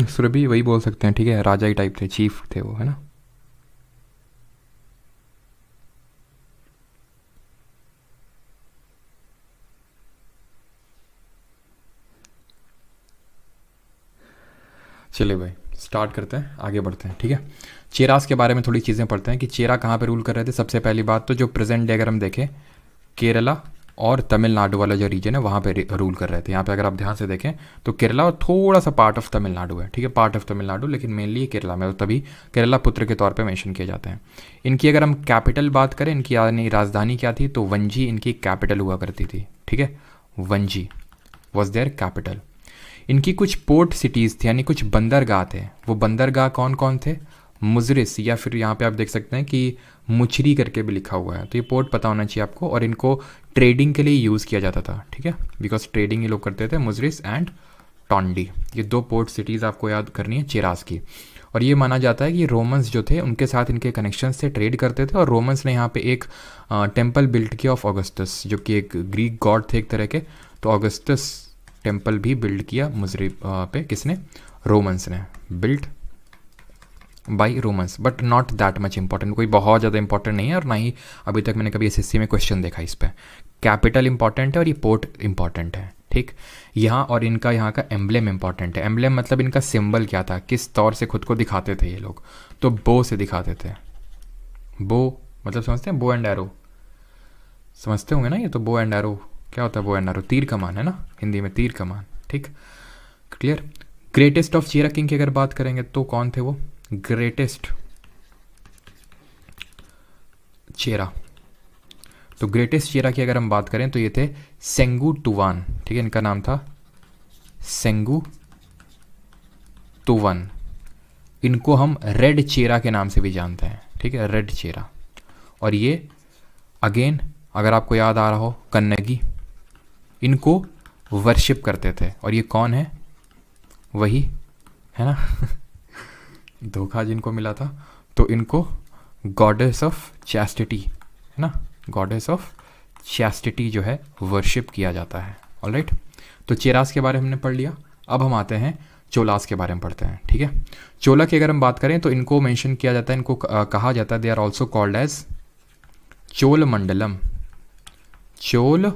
सुरभि वही बोल सकते हैं, ठीक है, राजा ही टाइप थे, चीफ थे वो, है ना। चलिए भाई स्टार्ट करते हैं, आगे बढ़ते हैं, ठीक है। चेरास के बारे में थोड़ी चीज़ें पढ़ते हैं कि चेरा कहाँ पे रूल कर रहे थे। सबसे पहली बात तो जो प्रेजेंट डे अगर हम देखें, केरला और तमिलनाडु वाला जो रीजन है वहाँ पे रूल कर रहे थे। यहाँ पे अगर आप ध्यान से देखें तो केरला और थोड़ा सा पार्ट ऑफ तमिलनाडु है, ठीक है, पार्ट ऑफ तमिलनाडु, लेकिन मेनली ये केरला में, तभी केरला पुत्र के तौर पे मेंशन किए जाते हैं। इनकी अगर हम कैपिटल बात करें, इनकी राजधानी क्या थी, तो वंजी इनकी कैपिटल हुआ करती थी, ठीक है, वंजी वॉज देयर कैपिटल। इनकी कुछ पोर्ट सिटीज़ थी, यानी कुछ बंदरगाह थे। वो बंदरगाह कौन कौन थे, मुजरिस, या फिर यहाँ पे आप देख सकते हैं कि मुचरी करके भी लिखा हुआ है, तो ये पोर्ट पता होना चाहिए आपको। और इनको ट्रेडिंग के लिए यूज़ किया जाता था, ठीक है, बिकॉज ट्रेडिंग ये लोग करते थे, मुजरिस एंड टोंडी, ये दो पोर्ट सिटीज़ आपको याद करनी है चेरास की। और ये माना जाता है कि रोमन्स जो थे उनके साथ इनके कनेक्शंस से ट्रेड करते थे, और रोमन्स ने यहाँ पे एक टेम्पल बिल्ड किया ऑफ ऑगस्टस, जो कि एक ग्रीक गॉड थे एक तरह के। तो ऑगस्टस टेम्पल भी बिल्ड किया मुजरी पे, किसने, रोमन्स ने, build by Romans, but not that much important, कोई बहुत ज़्यादा इंपॉर्टेंट नहीं है, और ना ही अभी तक मैंने कभी एसएससी में क्वेश्चन देखा इस पर। कैपिटल इंपॉर्टेंट है और ये पोर्ट इंपॉर्टेंट है, ठीक। यहाँ और इनका यहाँ का एम्ब्लेम इंपॉर्टेंट है। एम्ब्लेम मतलब इनका सिंबल क्या था, किस तौर से खुद को दिखाते थे ये लोग, तो बो से दिखाते थे। बो मतलब समझते हैं, बो एंड एरो समझते होंगे ना, ये तो बो एंड एरो क्या होता है, बो एंड एरो तीर कमान है ना, हिंदी में तीर कमान, ठीक, clear. Greatest of Chera king की अगर बात करेंगे तो कौन थे वो, ग्रेटेस्ट चेरा, तो ग्रेटेस्ट चेरा की अगर हम बात करें तो ये थे सेंगू टुवान, ठीक है, इनका नाम था सेंगू टुवान। इनको हम रेड चेरा के नाम से भी जानते हैं, ठीक है, रेड चेरा। और ये अगेन अगर आपको याद आ रहा हो कन्नगी, इनको वर्शिप करते थे। और ये कौन है, वही है ना धोखा जिनको मिला था, तो इनको गॉडेस ऑफ चैस्टिटी, है ना, गॉडेस ऑफ चैस्टिटी जो है वर्शिप किया जाता है। ऑलराइट, तो चेरास के बारे में हमने पढ़ लिया। अब हम आते हैं चोलास के बारे में पढ़ते हैं, ठीक है। चोला की अगर हम बात करें तो इनको मेंशन किया जाता है, इनको कहा जाता है, they are also called as Chola Mandalam. Chola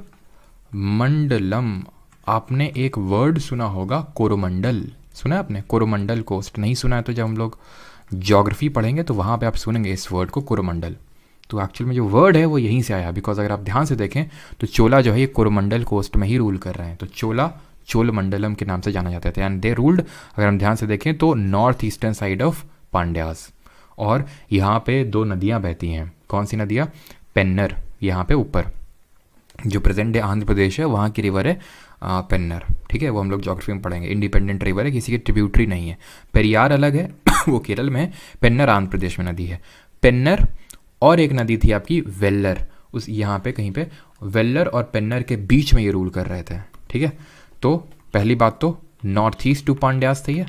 Mandalam, आपने एक वर्ड सुना होगा कोरोमंडल, सुना है आपने कोरोमंडल कोस्ट? नहीं सुना है तो जब हम लोग ज्योग्राफी पढ़ेंगे तो वहाँ पे आप सुनेंगे इस वर्ड को कोरोमंडल। तो एक्चुअल में जो वर्ड है वो यहीं से आया, बिकॉज अगर आप ध्यान से देखें तो चोला जो है ये कोरोमंडल कोस्ट में ही रूल कर रहे हैं। तो चोला चोल मंडलम के नाम से जाना जाते थे एंड दे रूल्ड, अगर हम ध्यान से देखें तो north eastern side of Pandyas. और यहाँ पे दो नदियाँ बहती हैं, कौन सी नदियाँ? पेन्नर, यहाँ पे ऊपर जो प्रेजेंट डे आंध्र प्रदेश है वहाँ की रिवर है पेन्नर, ठीक है, वो हम लोग ज्योग्राफी में पढ़ेंगे। इंडिपेंडेंट रिवर है, किसी की ट्रिब्यूटरी नहीं है। पेरियार अलग है वो केरल में है, पेन्नर आंध्र प्रदेश में नदी है। पेन्नर और एक नदी थी आपकी वेल्लर, उस यहाँ पे कहीं पे वेल्लर और पेन्नर के बीच में ये रूल कर रहे थे, ठीक है। तो पहली बात तो नॉर्थ ईस्ट टू पांड्यास थी,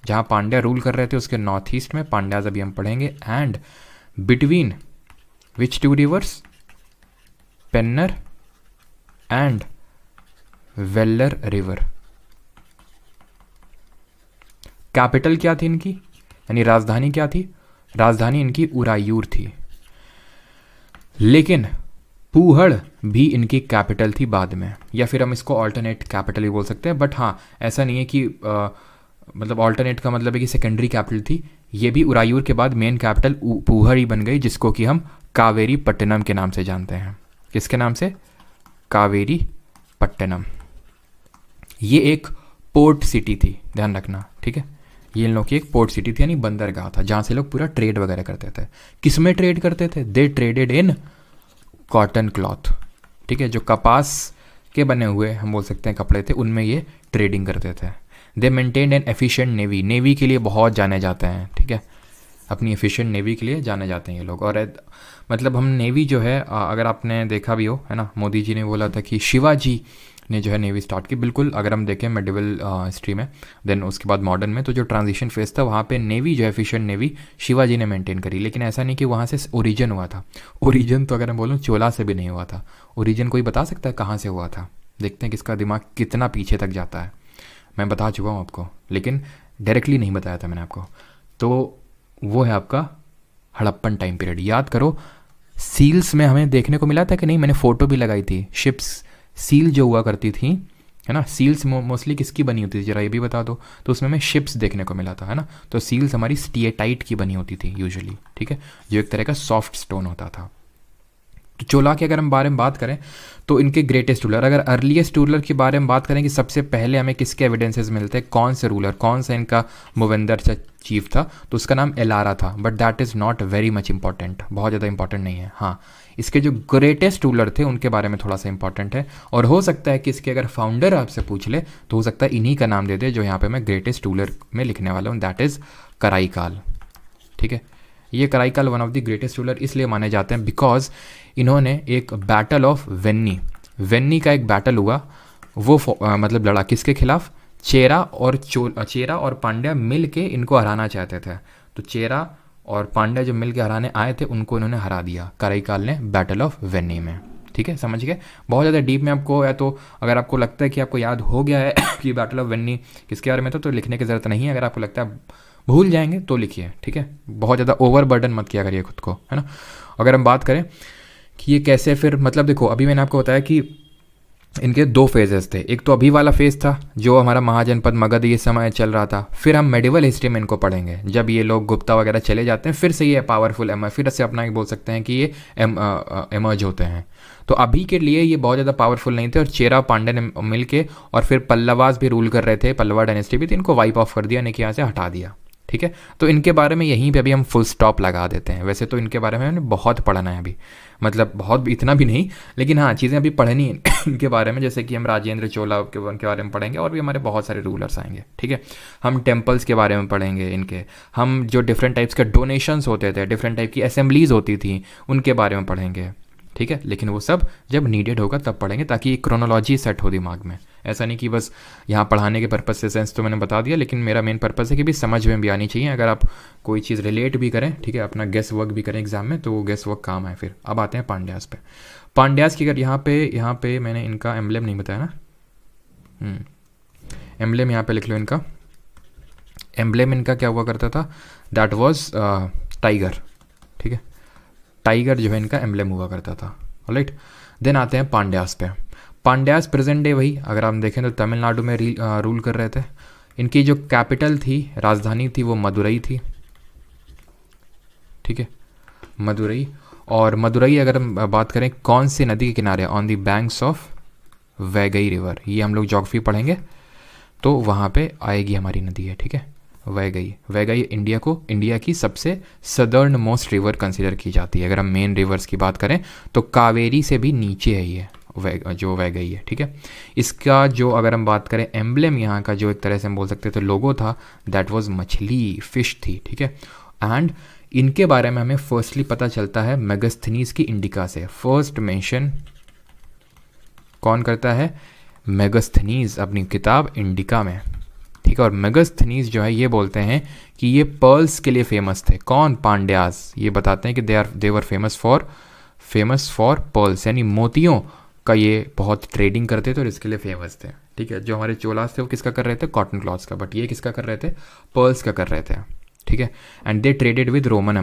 जहाँ पांड्या रूल कर रहे थे उसके नॉर्थ ईस्ट में पांड्यास अभी हम पढ़ेंगे। And between which two rivers? Pennar and Vellar river. Capital क्या थी इनकी, यानी राजधानी क्या थी? राजधानी इनकी उरायूर थी, लेकिन पूहड़ भी इनकी कैपिटल थी बाद में, या फिर हम इसको ऑल्टरनेट कैपिटल भी बोल सकते हैं। बट हाँ, ऐसा नहीं है कि मतलब ऑल्टरनेट का मतलब है कि सेकेंडरी कैपिटल थी। ये भी उरायूर के बाद मेन कैपिटल पूहड़ ही बन गई, जिसको कि हम कावेरी पट्टनम के नाम से जानते हैं। किसके नाम से? कावेरी पट्टनम। ये एक पोर्ट सिटी थी, ध्यान रखना, ठीक है। ये इन लोग की एक पोर्ट सिटी थी, यानी बंदरगाह था, जहाँ से लोग पूरा ट्रेड वगैरह करते थे। किस में ट्रेड करते थे? दे ट्रेडेड इन कॉटन क्लॉथ, ठीक है, जो कपास के बने हुए हम बोल सकते हैं कपड़े थे, उनमें ये ट्रेडिंग करते थे। They maintained an efficient navy, navy के लिए बहुत जाने जाते हैं, ठीक है, अपनी एफिशिएंट नेवी के लिए जाने जाते हैं ये लोग। और मतलब हम नेवी जो है, अगर आपने देखा भी हो, है ना, मोदी जी ने बोला था कि शिवाजी ने जो है नेवी स्टार्ट की। बिल्कुल, अगर हम देखें मेडिवल हिस्ट्री में, देन उसके बाद मॉडर्न में, तो जो ट्रांजिशन फेज था वहाँ पे नेवी जो है एफिशिएंट नेवी शिवाजी ने मेंटेन करी। लेकिन ऐसा नहीं कि वहाँ से ओरिजिन हुआ था। ओरिजिन तो अगर मैं बोलूँ चोला से भी नहीं हुआ था। ओरिजिन कोई बता सकता है कहाँ से हुआ था? देखते हैं किसका दिमाग कितना पीछे तक जाता है। मैं बता चुका हूँ आपको, लेकिन डायरेक्टली नहीं बताया था मैंने आपको। तो वो है आपका हड़प्पन टाइम पीरियड। याद करो, सील्स में हमें देखने को मिला था कि नहीं? मैंने फ़ोटो भी लगाई थी। शिप्स सील जो हुआ करती थी, है ना, सील्स मोस्टली किसकी बनी होती थी, जरा ये भी बता दो। तो उसमें हमें शिप्स देखने को मिला था, है ना। तो सील्स हमारी स्टीएटाइट की बनी होती थी यूजुअली, ठीक है, जो एक तरह का सॉफ्ट स्टोन होता था। तो चोला के अगर हम बारे में बात करें तो इनके ग्रेटेस्ट रूलर, अगर अर्लीस्ट रूलर के बारे में बात करें कि सबसे पहले हमें किसके एविडेंसेस मिलते हैं, कौन से रूलर, कौन सा इनका मूवेंदर चीफ था, तो उसका नाम एलारा था। But that is not very much important, बहुत ज़्यादा इंपॉर्टेंट नहीं है। हाँ, इसके जो ग्रेटेस्ट रूलर थे उनके बारे में थोड़ा सा इंपॉर्टेंट है। और हो सकता है कि इसके अगर फाउंडर आपसे पूछ ले तो हो सकता है इन्हीं का नाम दे दे, जो यहाँ पे मैं ग्रेटेस्ट रूलर में लिखने वाला हूँ, दैट इज़ कराईकाल, ठीक है। ये Karaikal one of the greatest ruler इसलिए माने जाते हैं बिकॉज इन्होंने एक बैटल ऑफ वेन्नी का एक बैटल हुआ, वो मतलब लड़ा किसके खिलाफ? चेरा और पांड्या मिल के इनको हराना चाहते थे। तो चेरा और पांड्या जो मिल के हराने आए थे उनको इन्होंने हरा दिया कराईकाल ने बैटल ऑफ वेन्नी में, ठीक है, समझ गए। बहुत ज़्यादा डीप में आपको है, तो अगर आपको लगता है कि आपको याद हो गया है कि बैटल ऑफ वेन्नी किसके बारे में था, तो लिखने की ज़रूरत नहीं है। अगर आपको लगता है भूल जाएंगे तो लिखिए, ठीक है, बहुत ज़्यादा ओवर बर्डन मत किया करिए खुद को, है ना। अगर हम बात करें कि ये कैसे, फिर मतलब देखो, अभी मैंने आपको बताया कि इनके दो फेजेस थे। एक तो अभी वाला फेज था जो हमारा महाजनपद मगध ये समय चल रहा था। फिर हम मेडिवल हिस्ट्री में इनको पढ़ेंगे, जब ये लोग गुप्ता वगैरह चले जाते हैं, फिर से ये पावरफुल फिर से अपना बोल सकते हैं कि ये एमर्ज होते हैं। तो अभी के लिए ये बहुत ज़्यादा पावरफुल नहीं थे, और चेरा पांड्या ने मिल के, और फिर पल्लवास भी रूल कर रहे थे, पल्लवा डायनेस्टी भी थी, इनको वाइप ऑफ कर दिया, यानी कि यहाँ से हटा दिया, ठीक है। तो इनके बारे में यहीं पे अभी हम फुल स्टॉप लगा देते हैं। वैसे तो इनके बारे में हमने बहुत पढ़ना है अभी, मतलब बहुत भी इतना भी नहीं, लेकिन हाँ चीज़ें अभी पढ़नी है इनके बारे में। जैसे कि हम राजेंद्र चोला के उनके बारे में पढ़ेंगे, और भी हमारे बहुत सारे रूलर्स आएंगे, ठीक है। हम टेम्पल्स के बारे में पढ़ेंगे इनके, हम जो डिफरेंट टाइप्स के डोनेशंस होते थे, डिफरेंट टाइप की असेंबलीज होती थी, उनके बारे में पढ़ेंगे, ठीक है। लेकिन वो सब जब नीडेड होगा तब पढ़ेंगे, ताकि क्रोनोलॉजी सेट हो दिमाग में। ऐसा नहीं कि बस यहाँ पढ़ाने के पर्पज़ से, सेंस तो मैंने बता दिया, लेकिन मेरा मेन पर्पज़ है कि भी समझ में भी आनी चाहिए। अगर आप कोई चीज़ रिलेट भी करें, ठीक है, अपना गेस वर्क भी करें एग्जाम में, तो वो गेस वर्क काम आए। फिर अब आते हैं पांड्यास पे। पांड्यास की अगर यहाँ पे मैंने इनका एम्बलेम नहीं बताया ना, एम्बलेम यहाँ पे लिख लो इनका। एम्बलेम इनका क्या हुआ करता था, दैट वॉज टाइगर, ठीक है। टाइगर जो है इनका एम्बलेम हुआ करता था, ऑलराइट। देन आते हैं पांड्यास पे। पांड्यास प्रेजेंट डे वही, अगर हम देखें तो तमिलनाडु में रूल कर रहे थे। इनकी जो कैपिटल थी, राजधानी थी, वो मदुरई थी, ठीक है, मदुरई। और मदुरई अगर हम बात करें कौन सी नदी के किनारे, on the banks of Vaigai river. ये हम लोग ज्योग्राफी पढ़ेंगे तो वहाँ पे आएगी हमारी नदी है, ठीक है, वैगई। वैगई इंडिया की सबसे सदर्न मोस्ट रिवर कंसिडर की जाती है। अगर हम मेन रिवर्स की बात करें तो कावेरी से भी नीचे है ये जो वैगई है, ठीक है। इसका जो अगर हम बात करें एम्बलेम यहाँ का, जो एक तरह से हम बोल सकते थे लोगो था, दैट वाज मछली, फिश थी, ठीक है। एंड इनके बारे में हमें फर्स्टली पता चलता है मेगास्थनीज की इंडिका से। फर्स्ट मेंशन कौन करता है, मेगास्थनीज अपनी किताब इंडिका में, ठीक है। और मेगास्थनीज जो है ये बोलते हैं कि ये पर्ल्स के लिए फेमस थे। कौन, पांड्यास। ये बताते हैं कि दे वर फेमस फॉर पर्ल्स, यानी मोतियों का ये बहुत ट्रेडिंग करते थे और इसके लिए फेमस थे, ठीक है। जो हमारे चोलास थे वो किसका कर रहे थे, कॉटन क्लॉथ्स का, बट ये किसका कर रहे थे, पर्ल्स का कर रहे थे, ठीक है। And they traded with Roman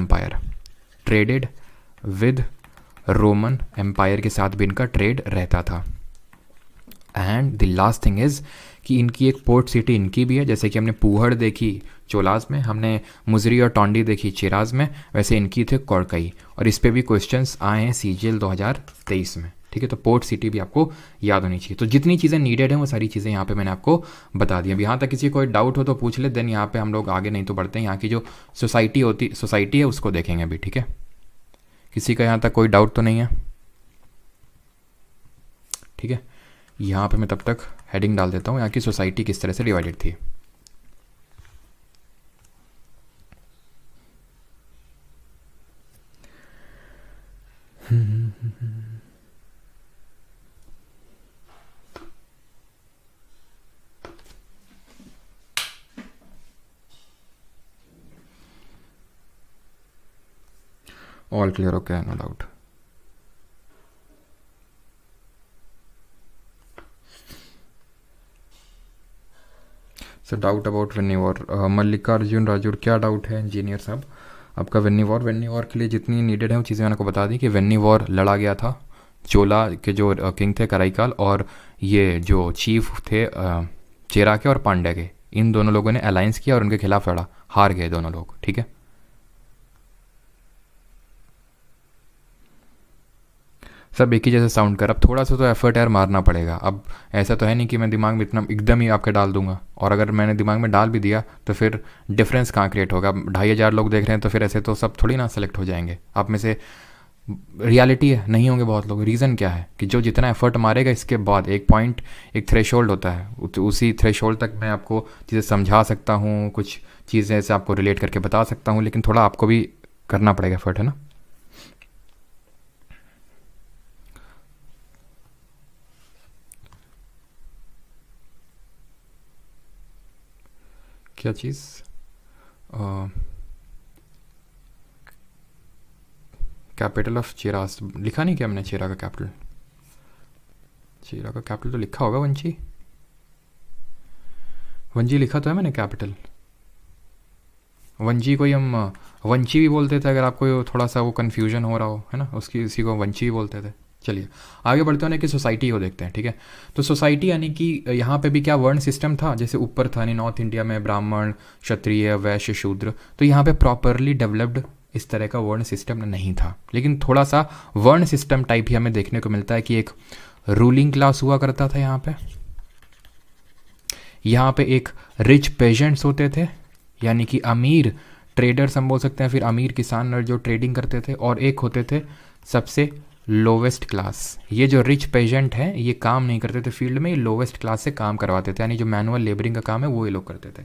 empire के साथ भी इनका ट्रेड रहता था। And the last thing is कि इनकी एक पोर्ट सिटी इनकी भी है। जैसे कि हमने पूहड़ देखी चोलास में, हमने मुजरी और टोंडी देखी चिराज में, वैसे इनकी थे कोरकई। और इस पे भी क्वेश्चंस आए हैं सीजीएल 2023 में, ठीक है। तो पोर्ट सिटी भी आपको याद होनी चाहिए। तो जितनी चीज़ें नीडेड हैं वो सारी चीज़ें यहाँ पे मैंने आपको बता दी। अब यहाँ तक किसी कोई डाउट हो तो पूछ ले, देन यहाँ पे हम लोग आगे नहीं तो बढ़ते हैं। यहाँ की जो सोसाइटी है उसको देखेंगे अभी, ठीक है। किसी का यहाँ तक कोई डाउट तो नहीं है, ठीक है। यहाँ पे मैं तब तक हेडिंग डाल देता हूँ, यहाँ की सोसाइटी किस तरह से डिवाइडेड थी। All clear, okay, no doubt. Sir doubt about Venni war, Mallikarjun Rajur, क्या डाउट है इंजीनियर साहब आपका? वेन्नी वॉर के लिए जितनी नीडेड है वो चीज़ें मैंने आपको बता दी कि वेन्नी वॉर लड़ा गया था। चोला के जो किंग थे कराईकाल, और ये जो चीफ थे चेरा के और पांड्या के, इन दोनों लोगों ने अलायंस किया और उनके खिलाफ लड़ा, हार गए दोनों लोग, ठीक है। सब एक ही जैसे साउंड कर। अब थोड़ा सा तो एफर्ट यार मारना पड़ेगा। अब ऐसा तो है नहीं कि मैं दिमाग में इतना एकदम ही आपके डाल दूंगा, और अगर मैंने दिमाग में डाल भी दिया तो फिर डिफरेंस कहाँ क्रिएट होगा। 2500 लोग देख रहे हैं तो फिर ऐसे तो सब थोड़ी ना सेलेक्ट हो जाएंगे। आप में से रियलिटी है नहीं होंगे बहुत लोग। रीज़न क्या है कि जो जितना एफर्ट मारेगा इसके बाद एक थ्रेशोल्ड होता है, तो उसी थ्रेशोल्ड तक मैं आपको चीज़ें समझा सकता हूँ, कुछ चीज़ें ऐसे आपको रिलेट करके बता सकता हूँ, लेकिन थोड़ा आपको भी करना पड़ेगा एफर्ट, है ना। क्या चीज़? कैपिटल ऑफ चेरास लिखा नहीं क्या हमने? चेरा का कैपिटल तो लिखा होगा, वंजी लिखा तो है मैंने कैपिटल। वंजी को ही हम वंची भी बोलते थे, अगर आपको थोड़ा सा वो कन्फ्यूजन हो रहा हो, है ना, उसी को वंची भी बोलते थे। चलिए आगे बढ़ते हैं कि सोसाइटी को देखते हैं, ठीक है। तो सोसाइटी यानी कि यहाँ पे भी क्या वर्ण सिस्टम था, जैसे ऊपर था नहीं नॉर्थ इंडिया में ब्राह्मण, क्षत्रिय, वैश्य, शूद्र, तो यहाँ पे प्रॉपरली डेवलप्ड इस तरह का वर्ण सिस्टम नहीं था। लेकिन थोड़ा सा वर्ण सिस्टम टाइप ही हमें देखने को मिलता है कि एक रूलिंग क्लास हुआ करता था यहाँ पे एक रिच पेजेंट्स होते थे, यानी कि अमीर ट्रेडर्स हम बोल सकते हैं, फिर अमीर किसान जो ट्रेडिंग करते थे, और एक होते थे सबसे लोवेस्ट क्लास। ये जो रिच पेजेंट हैं ये काम नहीं करते थे फील्ड में, ये लोवेस्ट क्लास से काम करवाते थे, यानी जो मैनुअल लेबरिंग का काम है वो ये लोग करते थे।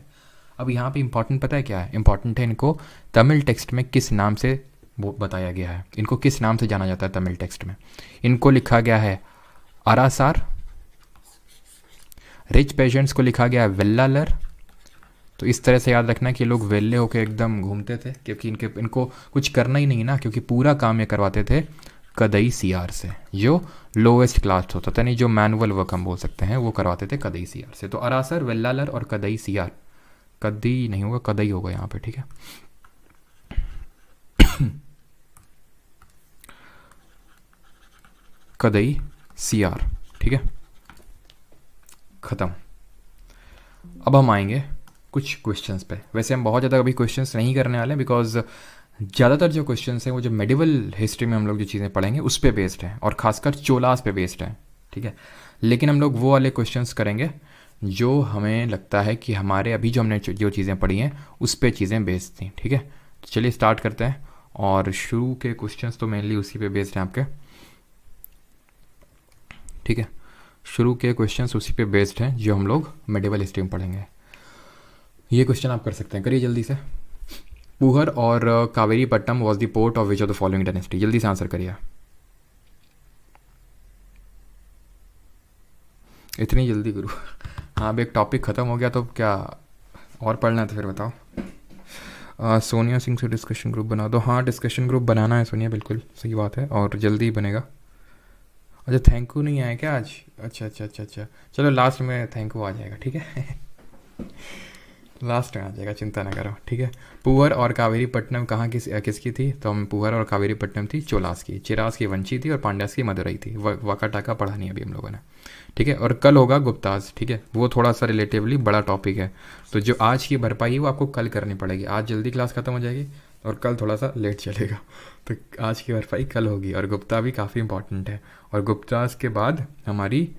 अब यहाँ पे इंपॉर्टेंट पता है क्या है? इंपॉर्टेंट है इनको तमिल टेक्स्ट में किस नाम से वो बताया गया है, इनको किस नाम से जाना जाता है तमिल टेक्स्ट में। इनको लिखा गया है अरासार, रिच पेजेंट्स को लिखा गया है वेल्लालर। तो इस तरह से याद रखना कि ये लोग वेल्ले होकर एकदम घूमते थे, क्योंकि इनको कुछ करना ही नहीं ना, क्योंकि पूरा काम ये करवाते थे कदई सीआर से, जो लोवेस्ट क्लास होता था, नहीं जो मैनुअल वर्क हम बोल सकते हैं वो करवाते थे कदई सीआर से। तो अरासर, वेल्लालर और कदई सीआर, कदी नहीं होगा कदई होगा यहाँ पे, ठीक है। कदई सीआर, ठीक है, खत्म। अब हम आएंगे कुछ क्वेश्चंस पे। वैसे हम बहुत ज़्यादा अभी क्वेश्चंस नहीं करने वाले हैं, बिकॉज ज़्यादातर जो क्वेश्चंस हैं वो जो मेडिवल हिस्ट्री में हम लोग जो चीज़ें पढ़ेंगे उस पे बेस्ड है, और खासकर चोलास पे बेस्ड है, ठीक है। लेकिन हम लोग वो वाले क्वेश्चंस करेंगे जो हमें लगता है कि हमारे अभी जो हमने जो चीज़ें पढ़ी हैं उस पर चीज़ें बेस्ड थी, ठीक है। तो चलिए स्टार्ट करते हैं, और शुरू के क्वेश्चंस तो मेनली उसी पे बेस्ड हैं आपके, ठीक है। शुरू के क्वेश्चंस उसी पे बेस्ड हैं जो हम लोग मेडिवल हिस्ट्री में पढ़ेंगे। ये क्वेश्चन आप कर सकते हैं, करिए जल्दी से। पुहर और Kaveri Pattam was the port of which of the following dynasty, जल्दी से आंसर करिए। इतनी जल्दी करूँ? हाँ, अब एक टॉपिक ख़त्म हो गया तो क्या और पढ़ना है तो फिर बताओ। सोनिया सिंह से डिस्कशन ग्रुप बना दो। हाँ, डिस्कशन ग्रुप बनाना है सोनिया, बिल्कुल सही बात है, और जल्दी ही बनेगा। अच्छा, थैंक यू नहीं आया क्या आज? अच्छा अच्छा अच्छा अच्छा, चलो लास्ट में थैंक यू आ जाएगा, ठीक है। लास्ट में आ जाएगा, चिंता ना करो, ठीक है। पुहर और कावेरी पट्टनम कहाँ किसकी थी? तो हम पुहर और कावेरी पट्टनम थी चोलास की, चिरास की वंशी थी, और पांड्यास की मदुरई थी। वाका टाका पढ़ा नहीं अभी हम लोगों ने, ठीक है। और कल होगा गुप्ताज, ठीक है, वो थोड़ा सा रिलेटिवली बड़ा टॉपिक है, तो जो आज की भरपाई है वो आपको कल करनी पड़ेगी। आज जल्दी क्लास ख़त्म हो जाएगी और कल थोड़ा सा लेट चलेगा, तो आज की भरपाई कल होगी। और गुप्ता भी काफ़ी इंपॉर्टेंट है, और गुप्ताज के बाद हमारी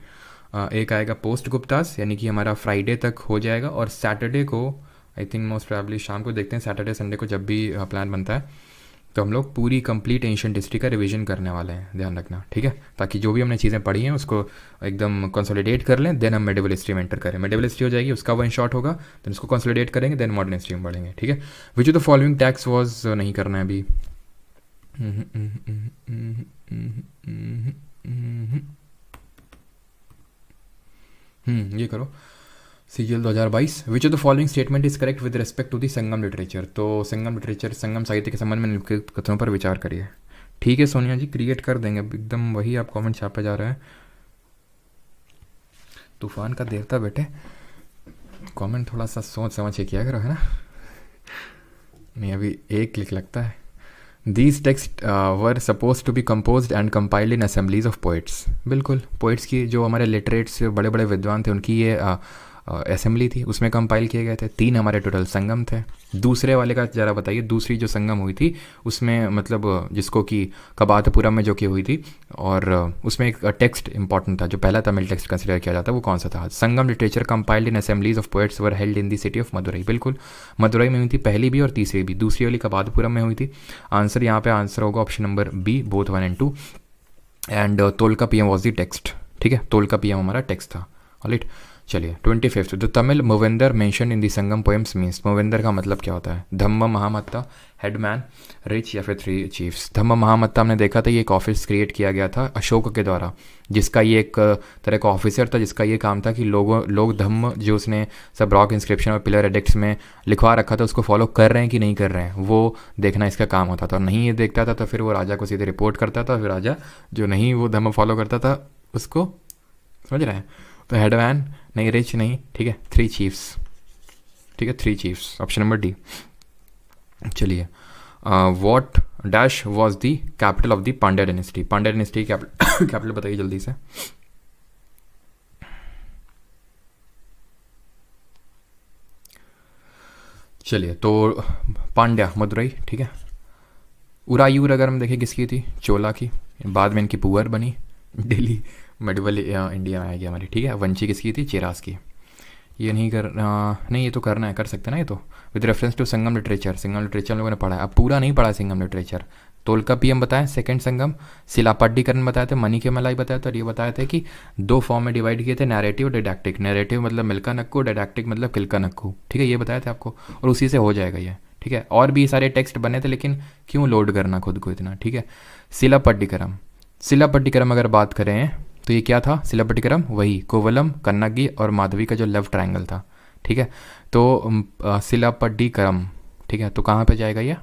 एक आएगा पोस्ट गुप्तास, यानी कि हमारा फ्राइडे तक हो जाएगा, और सैटरडे को आई थिंक मोस्ट प्रोबेबली शाम को देखते हैं, सैटरडे संडे को जब भी प्लान बनता है तो हम लोग पूरी कंप्लीट एंशिएंट हिस्ट्री का रिवीजन करने वाले हैं, ध्यान रखना, ठीक है। ताकि जो भी हमने चीज़ें पढ़ी हैं उसको एकदम कंसोलिडेट कर लें, देन हम मेडिवल हिस्ट्री में एंटर करें। मेडिवल हिस्ट्री हो जाएगी, उसका वन शॉट होगा, देन उसको कंसोलिडेट करेंगे, देन मॉडर्न हिस्ट्री में बढ़ेंगे, ठीक है। Which of the following tax was नहीं करना है अभी। ये करो, CGL 2022। Which of the following statement is correct with respect to the Sangam literature. तो संगम लिटरेचर, संगम साहित्य के संबंध में निम्नलिखित कथनों पर विचार करिए। ठीक है सोनिया जी, क्रिएट कर देंगे एकदम, वही आप कमेंट छापे जा रहे हैं। तूफान का देवता बेटे, कमेंट थोड़ा सा सोच समझ के किया करो, है ना। नहीं, अभी एक क्लिक लगता है। These text were suppose to be composed and compiled in assemblies of poets. बिल्कुल, पोइट्स की जो हमारे लिटरेट्स बड़े बड़े विद्वान थे उनकी ये असेंबली थी, उसमें कंपाइल किए गए थे। 3 हमारे टोटल संगम थे। दूसरे वाले का ज़रा बताइए, दूसरी जो संगम हुई थी उसमें मतलब जिसको कि कबातपुरम में जो की हुई थी, और उसमें एक टेक्स्ट इंपॉर्टेंट था जो पहला तमिल टेक्स्ट कंसिडर किया जाता है, वो कौन सा था? Sangam literature compiled in assemblies of poets were held in the city of Madurai. बिल्कुल, मदुरई में हुई थी पहली भी और तीसरी भी, दूसरी वाली कबातपुरम में हुई थी। आंसर यहाँ पे आंसर होगा option number B, both 1 and 2। And Tolkappiyam was the text, ठीक है, तोलका पीएम हमारा टेक्स्ट था। ऑलराइट, चलिए 25th, the Tamil Muvendar mention in the Sangam poems means. Muvendar का मतलब क्या होता है? धम्म महामत्ता, हेडमैन, रिच, या फिर 3 चीफ्स। धम्म महामत्ता हमने देखा था, ये एक ऑफिस क्रिएट किया गया था अशोक के द्वारा, जिसका ये एक तरह का ऑफिसर था, जिसका ये काम था कि लोग धम्म जो उसने सब रॉक इंस्क्रिप्शन और पिलर एडिक्ट्स में लिखवा रखा था उसको फॉलो कर रहे हैं कि नहीं कर रहे हैं, वो देखना इसका काम होता था। और नहीं ये देखता था तो फिर वो राजा को सीधे रिपोर्ट करता था, फिर राजा जो नहीं वो धम्म फॉलो करता था उसको, समझ रहे हैं। तो हेडमैन नहीं, रिच नहीं, ठीक है, 3 चीफ्स, ठीक है, 3 चीफ्स, ऑप्शन नंबर डी। चलिए, what dash was the capital of the Pandya dynasty. Pandya dynasty capital बताइए जल्दी से। चलिए, तो पांड्या मदुरई, ठीक है। उरायूर अगर हम देखें किसकी थी? चोला की, बाद में इनकी पुअर बनी, दिल्ली मेडिवल इंडिया में आ गया हमारी, ठीक है। वंशी किसकी थी? चेरास की। ये नहीं कर नहीं, ये तो करना है, कर सकते हैं ना ये तो। With reference to Sangam literature, Sangam literature हम लोगों ने पढ़ा है, अब पूरा नहीं पढ़ा संगम लिटरेचर। तोलका पीएम बताया, सेकंड संगम, शिलापट्टीकरण बताए थे, मनी के मलाई बताया था, और ये बताया था कि दो फॉर्म में डिवाइड किए थे, नैरेटिव और डिडैक्टिक। नैरेटिव मतलब मिल्का नक्कू, डिडैक्टिक मतलब किल्का नक्कू, ठीक है, ये बताया था आपको, और उसी से हो जाएगा ये, ठीक है। और भी सारे टेक्स्ट बने थे, लेकिन क्यों लोड करना खुद को इतना, ठीक है। शिलापट्टीकरम, शिलापट्टीकरम अगर बात करें तो ये क्या था, शिलापट्टीकरम वही कोवलम, कन्नगी और माधवी का जो लव ट्रायंगल था, ठीक है। तो शिलापट्टीकरम, ठीक है, तो कहाँ पे जाएगा ये,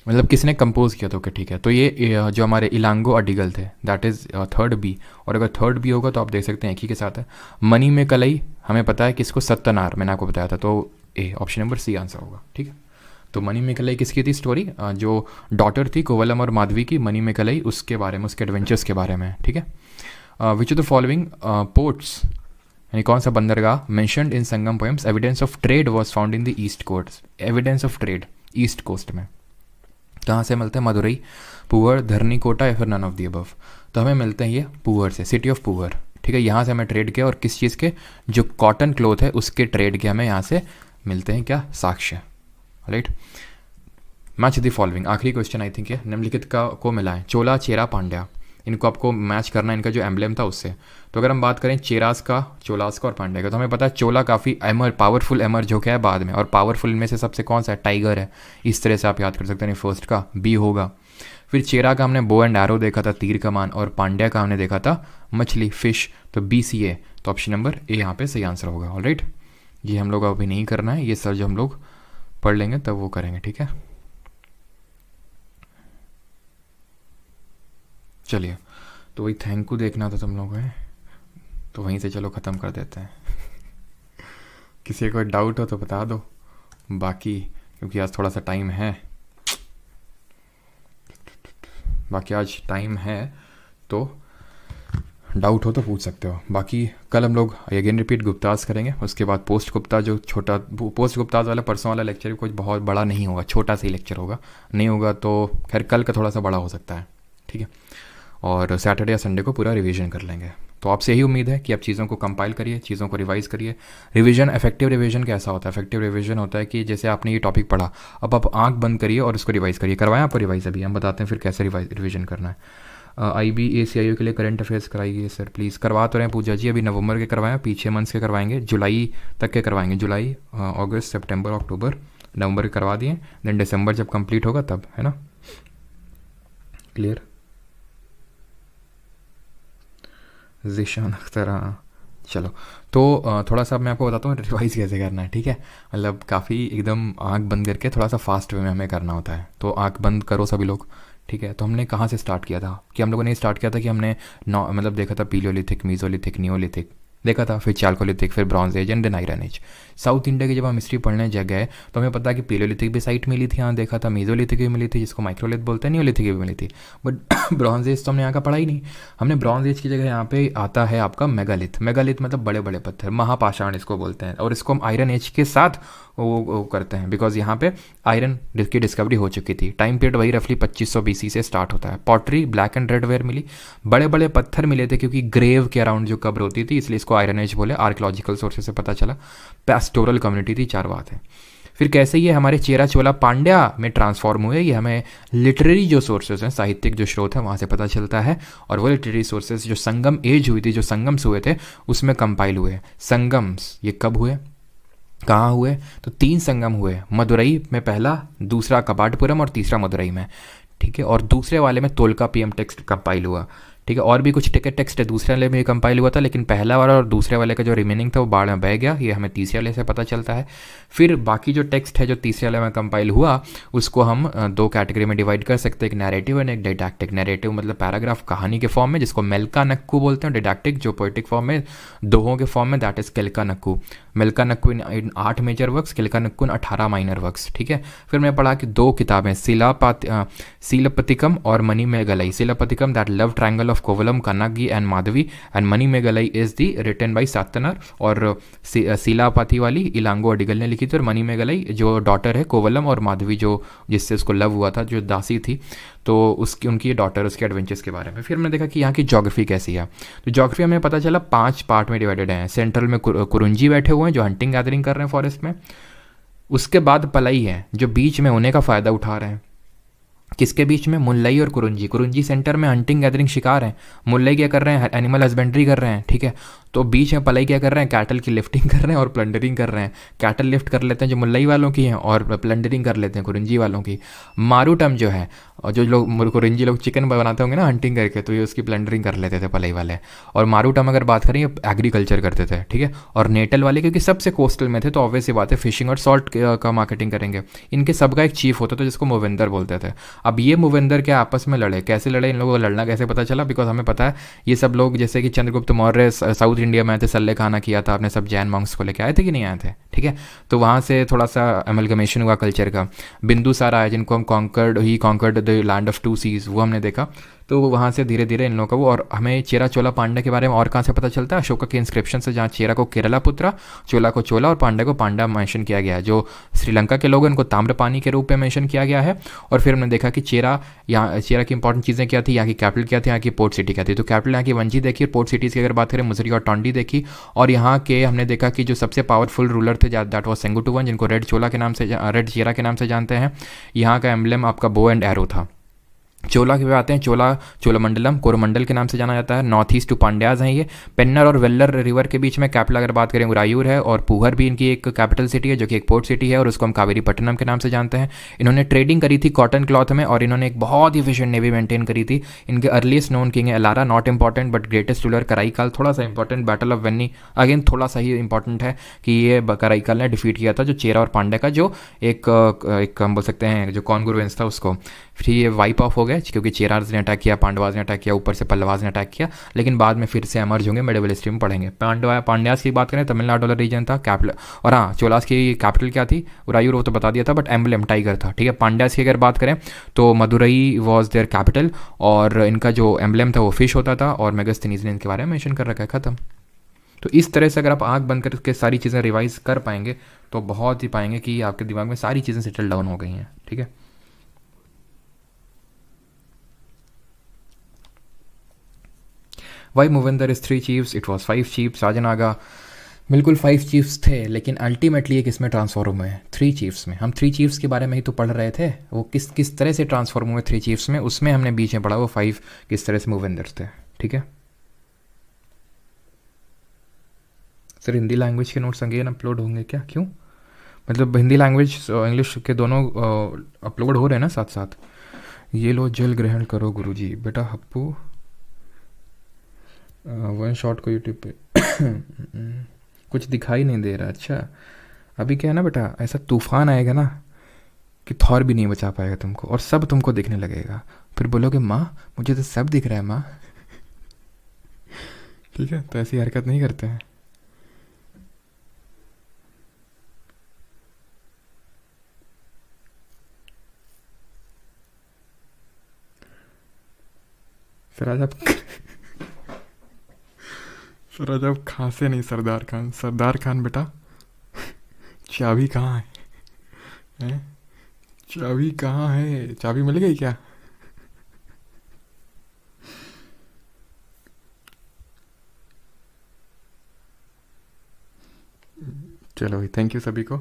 मतलब किसने कंपोज किया था, ओके ठीक है। तो ये जो हमारे इलांगो अडिगल थे, दैट इज़ थर्ड बी, और अगर थर्ड बी होगा तो आप देख सकते हैं एक ही के साथ है। मनी में कलई हमें पता है किसको, सत्यनार, मैंने आपको बताया था, तो A option number C answer होगा, ठीक है। तो मनी में कलई किसकी थी स्टोरी, जो डॉटर थी कोवलम और माधवी की, मनी में कलई, उसके बारे में, उसके एडवेंचर्स के बारे में, ठीक है। Which of the following ports, यानी कौन सा बंदरगाह mentioned in Sangam poems, evidence of trade was found in the east coast, evidence of trade east coast में कहाँ से मिलते हैं, मदुरई, पुअर, धरनी कोटा या फिर नन ऑफ दी अबव। तो हमें मिलते हैं ये पुअर से, सिटी ऑफ पुअर, ठीक है। यहाँ से हमें ट्रेड किया, और किस चीज़ के, जो कॉटन क्लोथ है उसके ट्रेड के हमें यहाँ से मिलते हैं क्या, साक्ष्य, राइट। मैच द फॉलोइंग, आखिरी क्वेश्चन आई थिंक है, निम्नलिखित का को मिला है, चोला, चेरा, पांड्या, इनको आपको मैच करना है, इनका जो एम्बलेम था उससे। तो अगर हम बात करें चेरास का, चोलास का और पांड्या का, तो हमें पता है चोला काफ़ी पावरफुल एमर्ज हो गया है बाद में, और पावरफुल में से सबसे कौन सा है, टाइगर है, इस तरह से आप याद कर सकते हैं, फर्स्ट का बी होगा। फिर चेरा का हमने बो एंड एरो देखा था, तीर कमान, और पांड्या का हमने देखा था मछली, फिश, तो बी सी ए, तो ऑप्शन नंबर ए यहाँ पे सही आंसर होगा, ऑलराइट। ये हम लोग अभी नहीं करना है, ये सर जो हम लोग पढ़ लेंगे तब वो करेंगे, ठीक है। चलिए, तो वही थैंक यू देखना था तुम लोगों ने, तो वहीं से चलो ख़त्म कर देते हैं। किसी को डाउट हो तो बता दो, बाकी क्योंकि आज थोड़ा सा टाइम है, बाकी आज टाइम है, तो डाउट हो तो पूछ सकते हो। बाकी कल हम लोग अगेन रिपीट गुप्ताज करेंगे, उसके बाद पोस्ट गुप्ता, जो छोटा पोस्ट गुप्ताज वाला परसों वाला लेक्चर कुछ बहुत बड़ा नहीं होगा, छोटा सा ही लेक्चर होगा, नहीं होगा तो खैर कल का थोड़ा सा बड़ा हो सकता है, ठीक है। और सैटरडे या संडे को पूरा रिवीजन कर लेंगे। तो आपसे यही उम्मीद है कि आप चीज़ों को कंपाइल करिए, चीज़ों को रिवाइज करिए। रिवीजन, इफेक्टिव रिवीजन कैसा होता है, इफेक्टिव रिवीजन होता है कि जैसे आपने ये टॉपिक पढ़ा, अब आप आंख बंद करिए और उसको रिवाइज करिए। करवाएं आपको रिवाइज, अभी हम बताते हैं फिर कैसे रिवीजन करना है। IBACIO के लिए करंट अफेयर्स कराइए सर प्लीज़, करवा तो रहे हैं पूजा जी, अभी नवंबर के करवाएं, पीछे मंथ्स के करवाएंगे, जुलाई तक के करवाएंगे, जुलाई, अगस्त, सितंबर, अक्टूबर, नवंबर के करवा दिए, देन दिसंबर जब कंप्लीट होगा तब, है ना, क्लियर। ज़ीशान अख्तर, हाँ चलो, तो थोड़ा सा मैं आपको बताता हूँ रिवाइज कैसे करना है, ठीक है। मतलब काफ़ी एकदम आंख बंद करके थोड़ा सा फास्ट वे में हमें करना होता है, तो आंख बंद करो सभी लोग, ठीक है। तो हमने कहाँ से स्टार्ट किया था, कि हम लोगों ने स्टार्ट किया था कि हमने मतलब देखा था पीलियोलिथिक, मीजोलिथिक, नियोलिथिक देखा था, फिर चाल्कोलिथिक, फिर bronze age and then iron age. South India की जब हम हिस्ट्री पढ़ने गए तो हमें पता है कि पीलियोलिथिक भी साइट मिली थी, यहाँ देखा था, मीजोलिथिक भी मिली थी जिसको माइक्रोलिथ बोलते हैं, नियोलिथिक भी मिली थी, बट ब्रॉन्ज एज तो हमने यहाँ का पढ़ा ही नहीं। हमने ब्रॉन्ज एज की जगह यहाँ पे आता है आपका मेगालिथ, मेगालिथ मतलब बड़े बड़े पत्थर, महापाषाण इसको बोलते हैं, और इसको हम आयरन एज के साथ वो करते हैं, बिकॉज यहाँ पे आयरन की डिस्कवरी हो चुकी थी। टाइम पीरियड वही रफली 2500 BC से स्टार्ट होता है। Pottery, black and red ware मिली, बड़े बड़े पत्थर मिले थे क्योंकि ग्रेव के अराउंड जो कब्र होती थी, इसलिए इसको आयरन एज बोले, आर्कियोलॉजिकल सोर्सेज से पता चला। पैस्टोरल कम्युनिटी थी, 4 बात है। फिर कैसे ये हमारे चेरा, चोला, पांड्या में ट्रांसफॉर्म हुए, ये हमें लिटरेरी जो सोर्सेज हैं, साहित्यिक जो स्रोत है वहाँ से पता चलता है, और वो लिटरेरी सोर्सेज जो संगम एज हुई थी, जो संगम्स हुए थे उसमें कंपाइल हुए। संगम्स ये कब हुए, कहाँ हुए, तो 3 संगम हुए, मदुरई में पहला, दूसरा कपाटपुरम और तीसरा मदुरई में, ठीक है। और दूसरे वाले में तोलका पीएम टेक्स्ट कंपाइल हुआ, ठीक है। और भी कुछ टेक्स्ट है दूसरे वाले में कंपाइल हुआ था, लेकिन पहला वाला और दूसरे वाले का जो रिमेनिंग था वो बाढ़ में बह गया, ये हमें तीसरे वाले से पता चलता है। फिर बाकी जो टेक्स्ट है जो तीसरे वाले में कंपाइल हुआ, उसको हम 2 कैटेगरी में डिवाइड कर सकते हैं, एक नैरेटिव और एक डिडैक्टिक। नैरेटिव मतलब पैराग्राफ, कहानी के फॉर्म में, जिसको मेल्का नक्कू बोलते हैं। डिडैक्टिक जो पोएटिक फॉर्म में, दोहों के फॉर्म में, that is Kilkanakku. Melkanakku in 8 major works, Kilkanakku in 18 minor works, ठीक है। फिर मैं पढ़ा कि 2 किताबें, शिलापतिकम और Manimekalai. Silappatikaram that love triangle of of Kovalan, Kannagi and Madhavi, and Manimekalai is the written by Sattanar, और सीलापति वाली इलांगो अडिगल ने लिखी थी, और मणिमेगलाई जो डॉटर है कोवलम, और माधवी जो जिससे उसको लव हुआ था, जो दासी थी, तो उसकी उनकी डॉटर, उसके एडवेंचर्स के बारे में। फिर हमने देखा कि यहाँ की ज्योग्राफी कैसी है। तो ज्योग्राफी हमें पता चला 5 पार्ट में डिवाइडेड है। सेंट्रल में कुरुंजी बैठे हुए हैं जो हंटिंग गैदरिंग कर रहे हैं फॉरेस्ट में। उसके बाद पलई है जो बीच में होने का फ़ायदा उठा रहे हैं। किसके बीच में? मुल्लई और कुरुंजी। कुरुंजी सेंटर में हंटिंग गैदरिंग शिकार है, मुल्लई क्या कर रहे हैं? एनिमल हस्बेंड्री कर रहे हैं, ठीक है। तो बीच में पलई क्या कर रहे हैं? कैटल की लिफ्टिंग कर रहे हैं और प्लंडरिंग कर रहे हैं। कैटल लिफ्ट कर लेते हैं जो मुल्लई वालों की हैं, और प्लंडरिंग कर लेते हैं कुरुंजी वालों की। मारूटम जो है, और जो लोग कुरुंजी लोग चिकन बनाते होंगे ना हंटिंग करके, तो ये उसकी प्लंडरिंग कर लेते थे पलई वाले। और मारूटम अगर बात करें, एग्रीकल्चर करते थे, ठीक है। और नेटल वाले क्योंकि सबसे कोस्टल में थे, तो ऑब्वियस सी बात है फिशिंग और सॉल्ट का मार्केटिंग करेंगे। इनके सबका एक चीफ होता था जिसको मूवेंदर बोलते थे। अब ये मूवेंदर क्या आपस में लड़े, कैसे लड़े, इन लोगों को लड़ना कैसे पता चला? बिकॉज हमें पता है ये सब लोग, जैसे कि चंद्रगुप्त मौर्य साउथ इंडिया में आए थे, सल्ले खाना किया था, अपने सब जैन मॉन्क्स को लेके आए थे कि नहीं आए थे, ठीक है। तो वहाँ से थोड़ा सा एमलगमेशन हुआ कल्चर का। बिंदुसार आया जिनको हम conquered the land of 2 seas, वो हमने देखा। तो वहाँ से धीरे धीरे इन लोगों का वो, और हमें चेरा चोला पांड्या के बारे में और कहाँ से पता चलता है? अशोका के इंस्क्रिप्शन से, जहाँ चेरा को केरला पुत्रा, चोला को चोला और पांड्या को पांडा मेंशन किया गया है। जो श्रीलंका के लोग हैं उनको ताम्रपानी के रूप में मेंशन किया गया है। और फिर हमने देखा कि चेरा की इंपॉर्टेंट चीज़ें क्या थी, यहाँ की कैपिटल क्या थी, यहाँ की पोर्ट सिटी क्या थी। तो कैपिटल यहाँ की वंजी देखी, पोर्ट सिटीज़ की अगर बात करें मुसरी और टोंडी देखी। और यहाँ के हमने देखा कि जो सबसे पावरफुल रूलर थे दैट वाज सेंगुटुवन, जिनको रेड चोला के नाम से, रेड चेरा के नाम से जानते हैं। यहाँ का एम्बलम आपका बो एंड एरो था। चोला के आते हैं, चोलामंडलम कोरोमंडल के नाम से जाना जाता है। नॉर्थ ईस्ट टू पांड्याज हैं ये। पेन्नर और वेल्लर रिवर के बीच में कैपिटल अगर बात करें उरायूर है, और पूहर भी इनकी एक कैपिटल सिटी है जो कि एक पोर्ट सिटी है, और उसको हम कावेरी पट्टनम के नाम से जानते हैं। इन्होंने ट्रेडिंग करी थी कॉटन क्लॉथ में, और इन्होंने एक बहुत ही एफिशिएंट नेवी मेंटेन करी थी। इनके अर्लीस्ट नोन किंग है Elara, not important but greatest ruler Karaikal, थोड़ा सा important. Battle of Venni again थोड़ा सा ही इंपॉर्टेंट है कि ये कराईकाल ने डिफीट किया था जो चेरा और पांड्या का जो एक हम बोल सकते हैं जो कॉन्ग्रुएंस था उसको। फिर ये वाइप ऑफ हो गया क्योंकि चेराज ने अटैक किया, पांडवाज ने अटैक किया, ऊपर से पल्लवाज ने अटैक किया, लेकिन बाद में फिर से एमर्ज होंगे, मेडिवल हिस्ट्री में पढ़ेंगे। पांड्यास की बात करें, तमिलनाडु वाला रीजन था कैपिटल। और हाँ, चोलास की कैपिटल क्या थी? उरायूर, वो तो बता दिया था, बट एम्बलम टाइगर था, ठीक है। पांड्यास की अगर बात करें तो मदुरई वॉज देयर कैपिटल, और इनका जो एम्बलम था वो फिश होता था, और मेगास्थनीज ने इनके बारे में मेंशन कर रखा है, खत्म। तो इस तरह से अगर आप आंख बंद करके सारी चीज़ें रिवाइज कर पाएंगे तो बहुत ही पाएंगे कि आपके दिमाग में सारी चीज़ें सेटल डाउन हो गई हैं, ठीक है। Why Moovendar is 3 chiefs, it was 5 chiefs. राजनागा बिल्कुल 5 चीफ्स थे, लेकिन अल्टीमेटली ये किस में ट्रांसफॉर्म हुए? 3 चीफ्स में। हम 3 चीफ्स के बारे में ही तो पढ़ रहे थे, वो किस तरह से ट्रांसफॉर्म हुए 3 चीफ्स में, उसमें हमने बीच में पढ़ा वो 5 किस तरह से मूवेंदर्स थे, ठीक है। सर हिंदी लैंग्वेज के नोट्स अगेन अपलोड होंगे क्या? क्यों? मतलब हिंदी लैंग्वेज इंग्लिश के दोनों अपलोड हो रहे हैं ना साथ साथ। ये लो जल ग्रहण करो गुरुजी। बेटा हप्पू वन शॉट को यूट्यूब पे कुछ दिखाई नहीं दे रहा। अच्छा अभी क्या है ना बेटा, ऐसा तूफान आएगा ना कि थौर भी नहीं बचा पाएगा तुमको, और सब तुमको दिखने लगेगा। फिर बोलोगे माँ मुझे तो सब दिख रहा है माँ ठीक है, तो ऐसी हरकत नहीं करते हैं। सर आज आप खांसे नहीं सरदार खान। सरदार खान बेटा चाबी कहाँ है? हैं? चाबी कहाँ है? चाबी मिल गई क्या? चलो भाई, थैंक यू सभी को।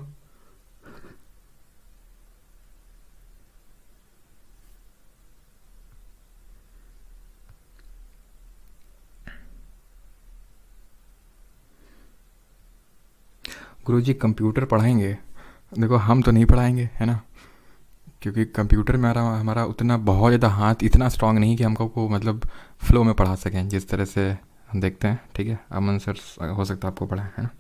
गुरुजी कंप्यूटर पढ़ाएंगे? देखो हम तो नहीं पढ़ाएंगे, है ना, क्योंकि कंप्यूटर में हमारा उतना बहुत ज़्यादा हाथ इतना स्ट्रांग नहीं कि हमको को मतलब फ्लो में पढ़ा सकें जिस तरह से हम देखते हैं, ठीक है। अमन सर हो सकता है आपको पढ़ाएं, है ना।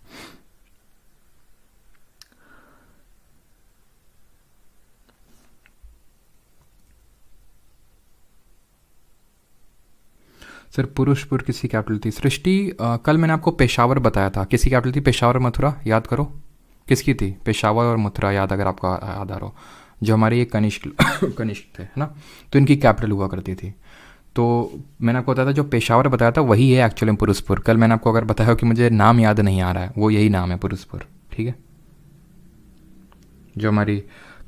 सर पुरुषपुर किसकी कैपिटल थी? सृष्टि कल मैंने आपको पेशावर बताया था, किसकी कैपिटल थी? पेशावर मथुरा, याद करो किसकी थी? पेशावर और मथुरा, याद अगर आपको याद आ रहा हो, जो हमारे ये कनिष्क कनिष्क थे, है ना, तो इनकी कैपिटल हुआ करती थी। तो मैंने आपको बताया था जो पेशावर बताया था वही है एक्चुअली पुरुषपुर। कल मैंने आपको अगर बताया हो कि मुझे नाम याद नहीं आ रहा है, वो यही नाम है पुरुषपुर, ठीक है, जो हमारी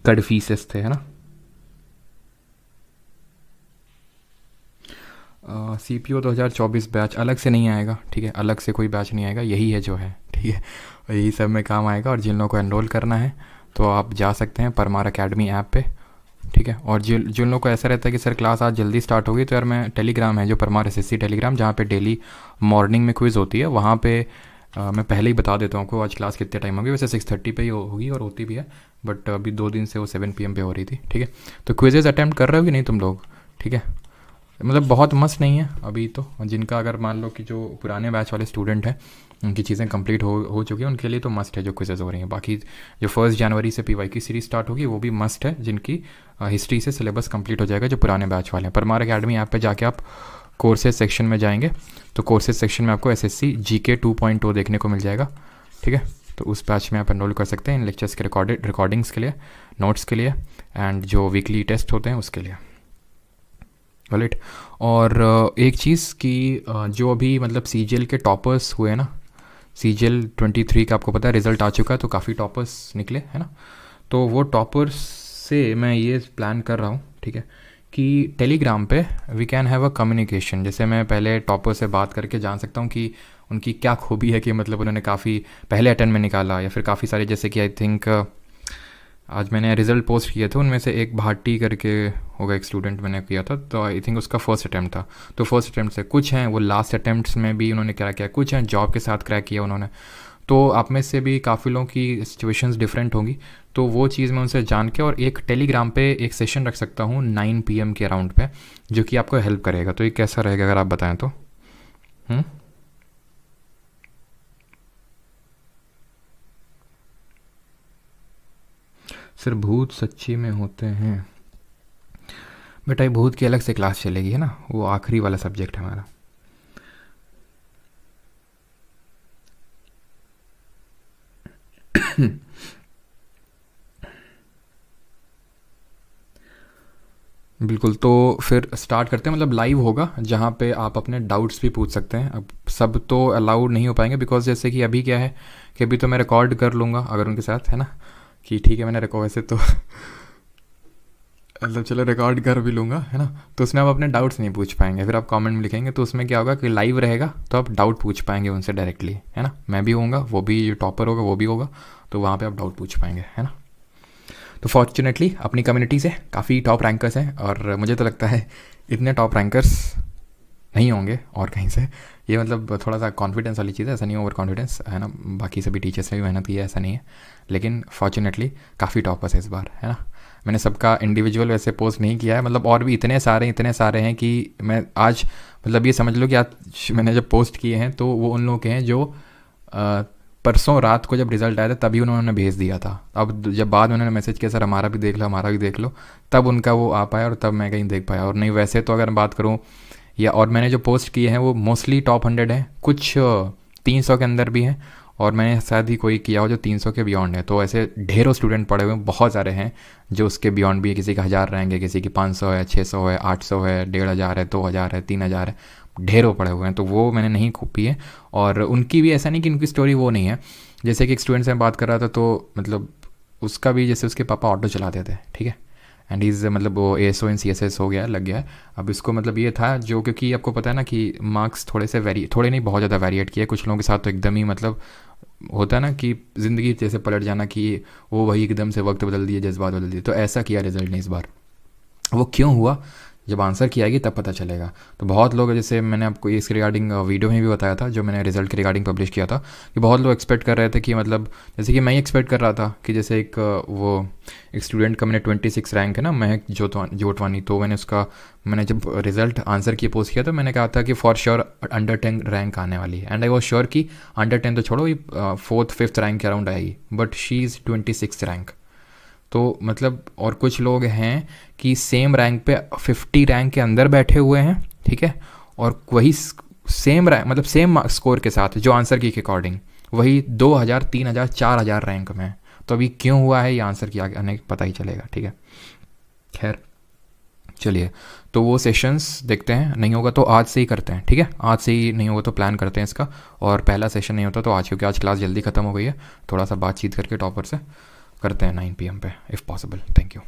कडफीसेस थे, है ना। CPO 2024 बैच अलग से नहीं आएगा, ठीक है, अलग से कोई बैच नहीं आएगा, यही है जो है, ठीक है, और यही सब में काम आएगा। और जिन लोगों को एनरोल करना है तो आप जा सकते हैं परमार अकेडमी ऐप पे, ठीक है। और जिन लोगों को ऐसा रहता है कि सर क्लास आज जल्दी स्टार्ट होगी, तो यार मैं टेलीग्राम है जो परमार SSC टेलीग्राम, जहाँ पे डेली मॉर्निंग में क्विज़ होती है, वहाँ पे मैं पहले ही बता देता हूँ आपको आज क्लास कितने टाइम होगी। वैसे 6:30 पे ही होगी और होती भी है, बट अभी 2 दिन से वो 7 PM पे हो रही थी, ठीक है। तो क्विजेज़ अटैम्प्ट कर रहे हो कि नहीं तुम लोग, ठीक है, मतलब बहुत मस्त नहीं है अभी तो। जिनका अगर मान लो कि जो पुराने बैच वाले स्टूडेंट हैं उनकी चीज़ें कंप्लीट हो चुकी हैं, उनके लिए तो मस्ट है जो क्विजेज़ हो रही हैं। बाकी जो 1 जनवरी से PY की सीरीज़ स्टार्ट होगी वो भी मस्ट है, जिनकी हिस्ट्री से सिलेबस कंप्लीट हो जाएगा, जो पुराने बैच वाले हैं। परमार अकेडमी ऐप पे जाके आप कोर्सेज सेक्शन में जाएंगे तो कोर्सेज सेक्शन में आपको SSC GK 2.0 देखने को मिल जाएगा, ठीक है। तो उस बैच में आप एनरोल कर सकते हैं इन लेक्चर्स के रिकॉर्डिंग्स के लिए, नोट्स के लिए, एंड जो वीकली टेस्ट होते हैं उसके लिए, राइट। और एक चीज़ कि जो अभी मतलब CGL के टॉपर्स हुए ना, CGL 23 का आपको पता है रिज़ल्ट आ चुका है, तो काफ़ी टॉपर्स निकले, है ना। तो वो टॉपर्स से मैं ये प्लान कर रहा हूँ, ठीक है, कि टेलीग्राम पे we can have a communication. जैसे मैं पहले टॉपर से बात करके जान सकता हूँ कि उनकी क्या खूबी है, कि मतलब उन्होंने काफ़ी पहले अटेम्प्ट में निकाला, या फिर काफ़ी सारे, जैसे कि आई थिंक आज मैंने रिज़ल्ट पोस्ट किए थे, उनमें से एक भाटी करके होगा एक स्टूडेंट मैंने किया था, तो आई थिंक उसका फर्स्ट अटैम्प्ट था। तो फर्स्ट अटैम्प्ट से कुछ हैं वो लास्ट अटैम्प्ट्स में भी उन्होंने क्रैक किया, कुछ हैं जॉब के साथ क्रैक किया उन्होंने। तो आप में से भी काफ़ी लोगों की सिचुएशंस डिफरेंट होंगी, तो वो चीज़ मैं उनसे जान के, और एक टेलीग्राम पे एक सेशन रख सकता हूँ 9 PM के अराउंड पे, जो कि आपको हेल्प करेगा। तो ये कैसा रहेगा अगर आप बताएं तो? सर भूत सच्ची में होते हैं बेटा, ये भूत की अलग से क्लास चलेगी, है ना, वो आखिरी वाला सब्जेक्ट है हमारा। बिल्कुल, तो फिर स्टार्ट करते हैं। मतलब लाइव होगा जहाँ पे आप अपने डाउट्स भी पूछ सकते हैं। अब सब तो अलाउड नहीं हो पाएंगे, बिकॉज जैसे कि अभी क्या है कि अभी तो मैं रिकॉर्ड कर लूँगा अगर उनके साथ, है ना, कि ठीक है मैंने रिकॉर्ड वैसे तो मतलब चलो रिकॉर्ड कर भी लूँगा, है ना। तो उसमें आप अपने डाउट्स नहीं पूछ पाएंगे, फिर आप कमेंट में लिखेंगे, तो उसमें क्या होगा कि लाइव रहेगा तो आप डाउट पूछ पाएंगे उनसे डायरेक्टली, है ना। मैं भी होऊंगा, वो भी जो टॉपर होगा वो भी होगा, तो वहाँ पे आप डाउट पूछ पाएंगे, है ना। तो फॉर्चुनेटली अपनी कम्युनिटी से काफ़ी टॉप रैंकर्स हैं, और मुझे तो लगता है इतने टॉप रैंकर्स नहीं होंगे और कहीं से। ये मतलब थोड़ा सा कॉन्फिडेंस वाली चीज़ है, ऐसा नहीं ओवर कॉन्फिडेंस, है ना। बाकी सभी टीचर्स ने भी मेहनत की है, ऐसा नहीं है, लेकिन फॉर्चुनेटली काफ़ी टॉपर्स है इस बार, है ना। मैंने सबका इंडिविजुअल वैसे पोस्ट नहीं किया है, मतलब और भी इतने सारे हैं कि मैं आज मतलब ये समझ लो कि आज मैंने जब पोस्ट किए हैं तो वो उन लोगों के हैं जो परसों रात को जब रिज़ल्ट आया था तभी उन्होंने भेज दिया था। अब जब बाद में उन्होंने मैसेज किया सर हमारा भी देख लो, तब उनका वो आ पाया और तब मैं कहीं देख पाया। और नहीं वैसे तो अगर बात करूँ या, और मैंने जो पोस्ट किए हैं वो मोस्टली टॉप 100 हैं, कुछ 300 के अंदर भी हैं, और मैंने शायद ही कोई किया हो जो 300 के बियॉन्ड है। तो ऐसे ढेरों स्टूडेंट पढ़े हुए हैं, बहुत सारे हैं जो उसके बियॉन्ड भी है। किसी का 1000 रैंक है, किसी की 500 है, 600 है, 800 है, 1500 है, 2000 है, 3000 है, ढेरों पढ़े हुए हैं। तो वो मैंने नहीं कॉपी है, और उनकी भी ऐसा नहीं कि उनकी स्टोरी वो नहीं है। जैसे कि एक स्टूडेंट से मैं बात कर रहा था, तो मतलब उसका भी जैसे उसके पापा ऑटो चलाते थे, ठीक है, एंड इज़ मतलब वो ASO इन CSS हो गया, लग गया है। अब इसको मतलब ये था जो, क्योंकि आपको पता है ना कि मार्क्स थोड़े नहीं बहुत ज़्यादा वेरिएट किए, कुछ लोगों के साथ तो एकदम ही मतलब होता है ना कि ज़िंदगी जैसे पलट जाना, कि वो वही एकदम से वक्त बदल दिए, जज्बात बदल दिए। तो ऐसा किया रिजल्ट ने इस बार। वो क्यों हुआ, जब आंसर की आएगी तब पता चलेगा। तो बहुत लोग, जैसे मैंने आपको इसके रिगार्डिंग वीडियो में भी बताया था जो मैंने रिजल्ट के रिगार्डिंग पब्लिश किया था, कि बहुत लोग एक्सपेक्ट कर रहे थे कि मतलब जैसे कि मैं ही एक्सपेक्ट कर रहा था कि जैसे एक स्टूडेंट का मैंने 26 रैंक है ना, महक जोटवानी, तो मैंने जब रिजल्ट आंसर की पोस्ट किया तो मैंने कहा था कि फॉर श्योर अंडर 10 रैंक आने वाली है, एंड आई वॉज श्योर कि अंडर 10 तो छोड़ो, 4th 5th रैंक के अराउंड आएगी, बट शी इज़ 26 रैंक। तो मतलब और कुछ लोग हैं कि सेम रैंक पे 50 रैंक के अंदर बैठे हुए हैं, ठीक है, और वही सेम रैंक मतलब सेम स्कोर के साथ जो आंसर की के अकॉर्डिंग वही 2000 3000 4000 रैंक में। तो अभी क्यों हुआ है ये आंसर की आगे पता ही चलेगा, ठीक है। खैर चलिए, तो वो सेशंस देखते हैं, नहीं होगा तो आज से ही करते हैं, ठीक है। आज से ही नहीं होगा तो प्लान करते हैं इसका, और पहला सेशन नहीं होता तो आज, क्योंकि आज क्लास जल्दी ख़त्म हो गई है, थोड़ा सा बातचीत करके टॉपर से करते हैं 9 PM पे इफ़ पॉसिबल। Thank you.